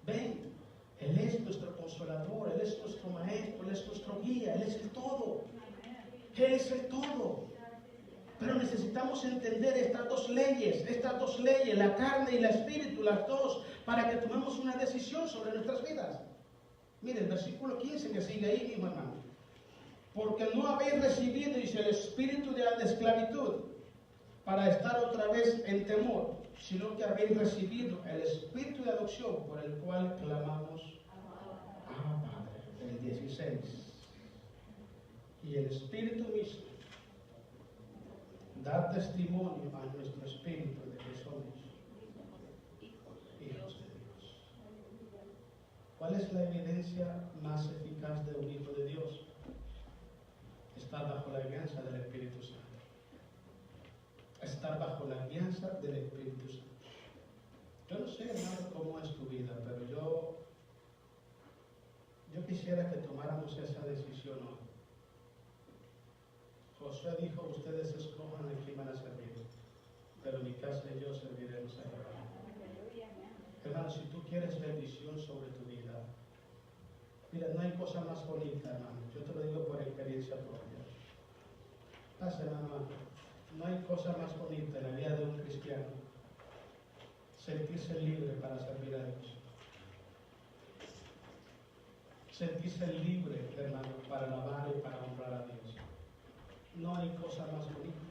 Ven. Él es nuestro consolador, Él es nuestro maestro, Él es nuestro guía, Él es el todo. Él es el todo. Pero necesitamos entender estas dos leyes, la carne y el espíritu, las dos, para que tomemos una decisión sobre nuestras vidas. Mire, el versículo 15 que sigue ahí mismo, hermano. Porque no habéis recibido, dice, el espíritu de esclavitud para estar otra vez en temor, sino que habéis recibido el espíritu de adopción por el cual clamamos Abba Padre. El 16. Y el espíritu mismo da testimonio a nuestro espíritu de que somos hijos de Dios. ¿Cuál es la evidencia más eficaz de un hijo de Dios? Estar bajo la guianza del Espíritu Santo. Estar bajo la guianza del Espíritu Santo. Yo no sé, hermano, cómo es tu vida, pero yo quisiera que tomáramos esa decisión hoy. Josué dijo, ustedes escojan a quién van a servir, pero mi casa y yo serviremos a Jehová. Hermano, si tú quieres bendición sobre tu vida, mira, no hay cosa más bonita, hermano. Yo te lo digo por experiencia propia. Hermano, no hay cosa más bonita en la vida de un cristiano, sentirse libre para servir a Dios. Sentirse libre, hermano, para alabar y para honrar a Dios. No hay cosa más bonita.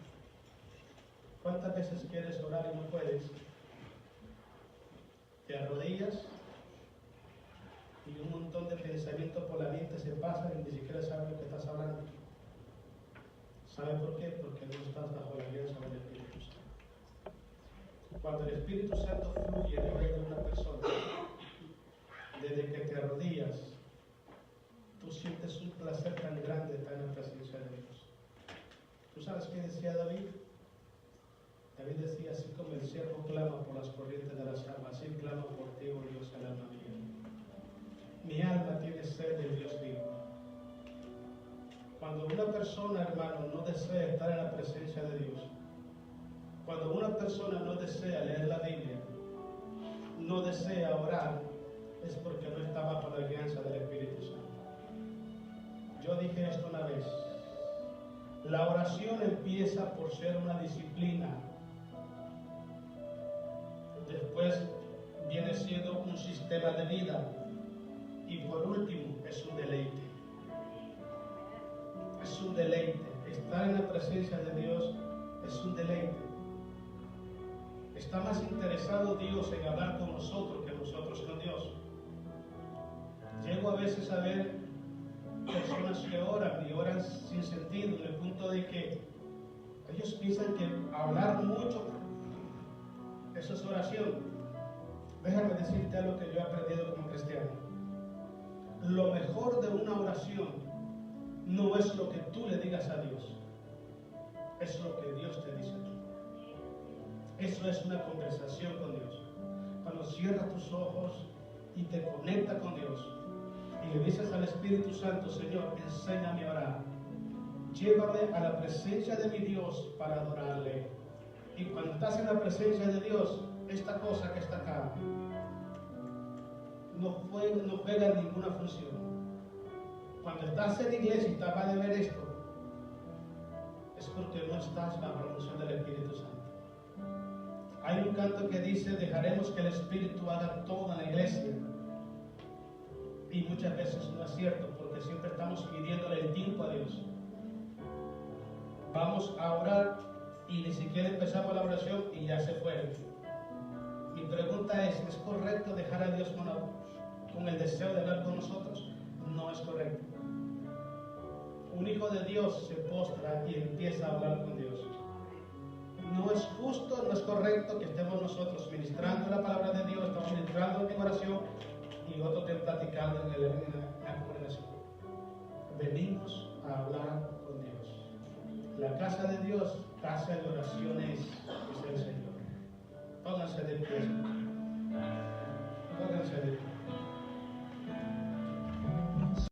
¿Cuántas veces quieres orar y no puedes? Te arrodillas y un montón de pensamientos por la mente se pasan y ni siquiera sabes lo que estás hablando. ¿Sabe por qué? Porque no estás bajo la guianza del Espíritu Santo. Cuando el Espíritu Santo fluye en la vida de una persona, desde que te arrodillas, tú sientes un placer tan grande de estar en la presencia de Dios. ¿Tú sabes qué decía David? David decía, así como el ciervo clama por las corrientes de las aguas, así clama por ti, oh Dios, el alma mía. Mi alma tiene sed del Dios vivo. Cuando una persona, hermano, no desea estar en la presencia de Dios, cuando una persona no desea leer la Biblia, no desea orar es porque no está bajo la guianza del Espíritu Santo. Yo dije esto una vez. La oración empieza por ser una disciplina. Después viene siendo un sistema de vida. Y por último, es un deleite. Es un deleite. Estar en la presencia de Dios es un deleite. Está más interesado Dios en hablar con nosotros que nosotros con Dios. Llego a veces a ver personas que oran y oran sin sentido, en el punto de que ellos piensan que hablar mucho, eso es oración. Déjame decirte algo que yo he aprendido como cristiano. Lo mejor de una oración no es lo que tú le digas a Dios, es lo que Dios te dice a ti. Eso es una conversación con Dios. Cuando cierras tus ojos y te conectas con Dios y le dices al Espíritu Santo: Señor, enséñame a orar, llévame a la presencia de mi Dios para adorarle. Y cuando estás en la presencia de Dios, esta cosa que está acá no juega ninguna función. Cuando estás en la iglesia y estás de ver esto, es porque no estás bajo la función del Espíritu Santo. Hay un canto que dice: dejaremos que el Espíritu haga todo en la iglesia. Y muchas veces no es cierto, porque siempre estamos pidiéndole el tiempo a Dios. Vamos a orar y ni siquiera empezamos la oración y ya se fue. Mi pregunta es correcto dejar a Dios con el deseo de hablar con nosotros? No es correcto. Un hijo de Dios se postra y empieza a hablar con Dios. No es justo, no es correcto que estemos nosotros ministrando la palabra de Dios, estamos ministrando en oración y otros estén platicando en la congregación. Venimos a hablar con Dios. La casa de Dios, casa de oraciones, dice el Señor. Pónganse de pie.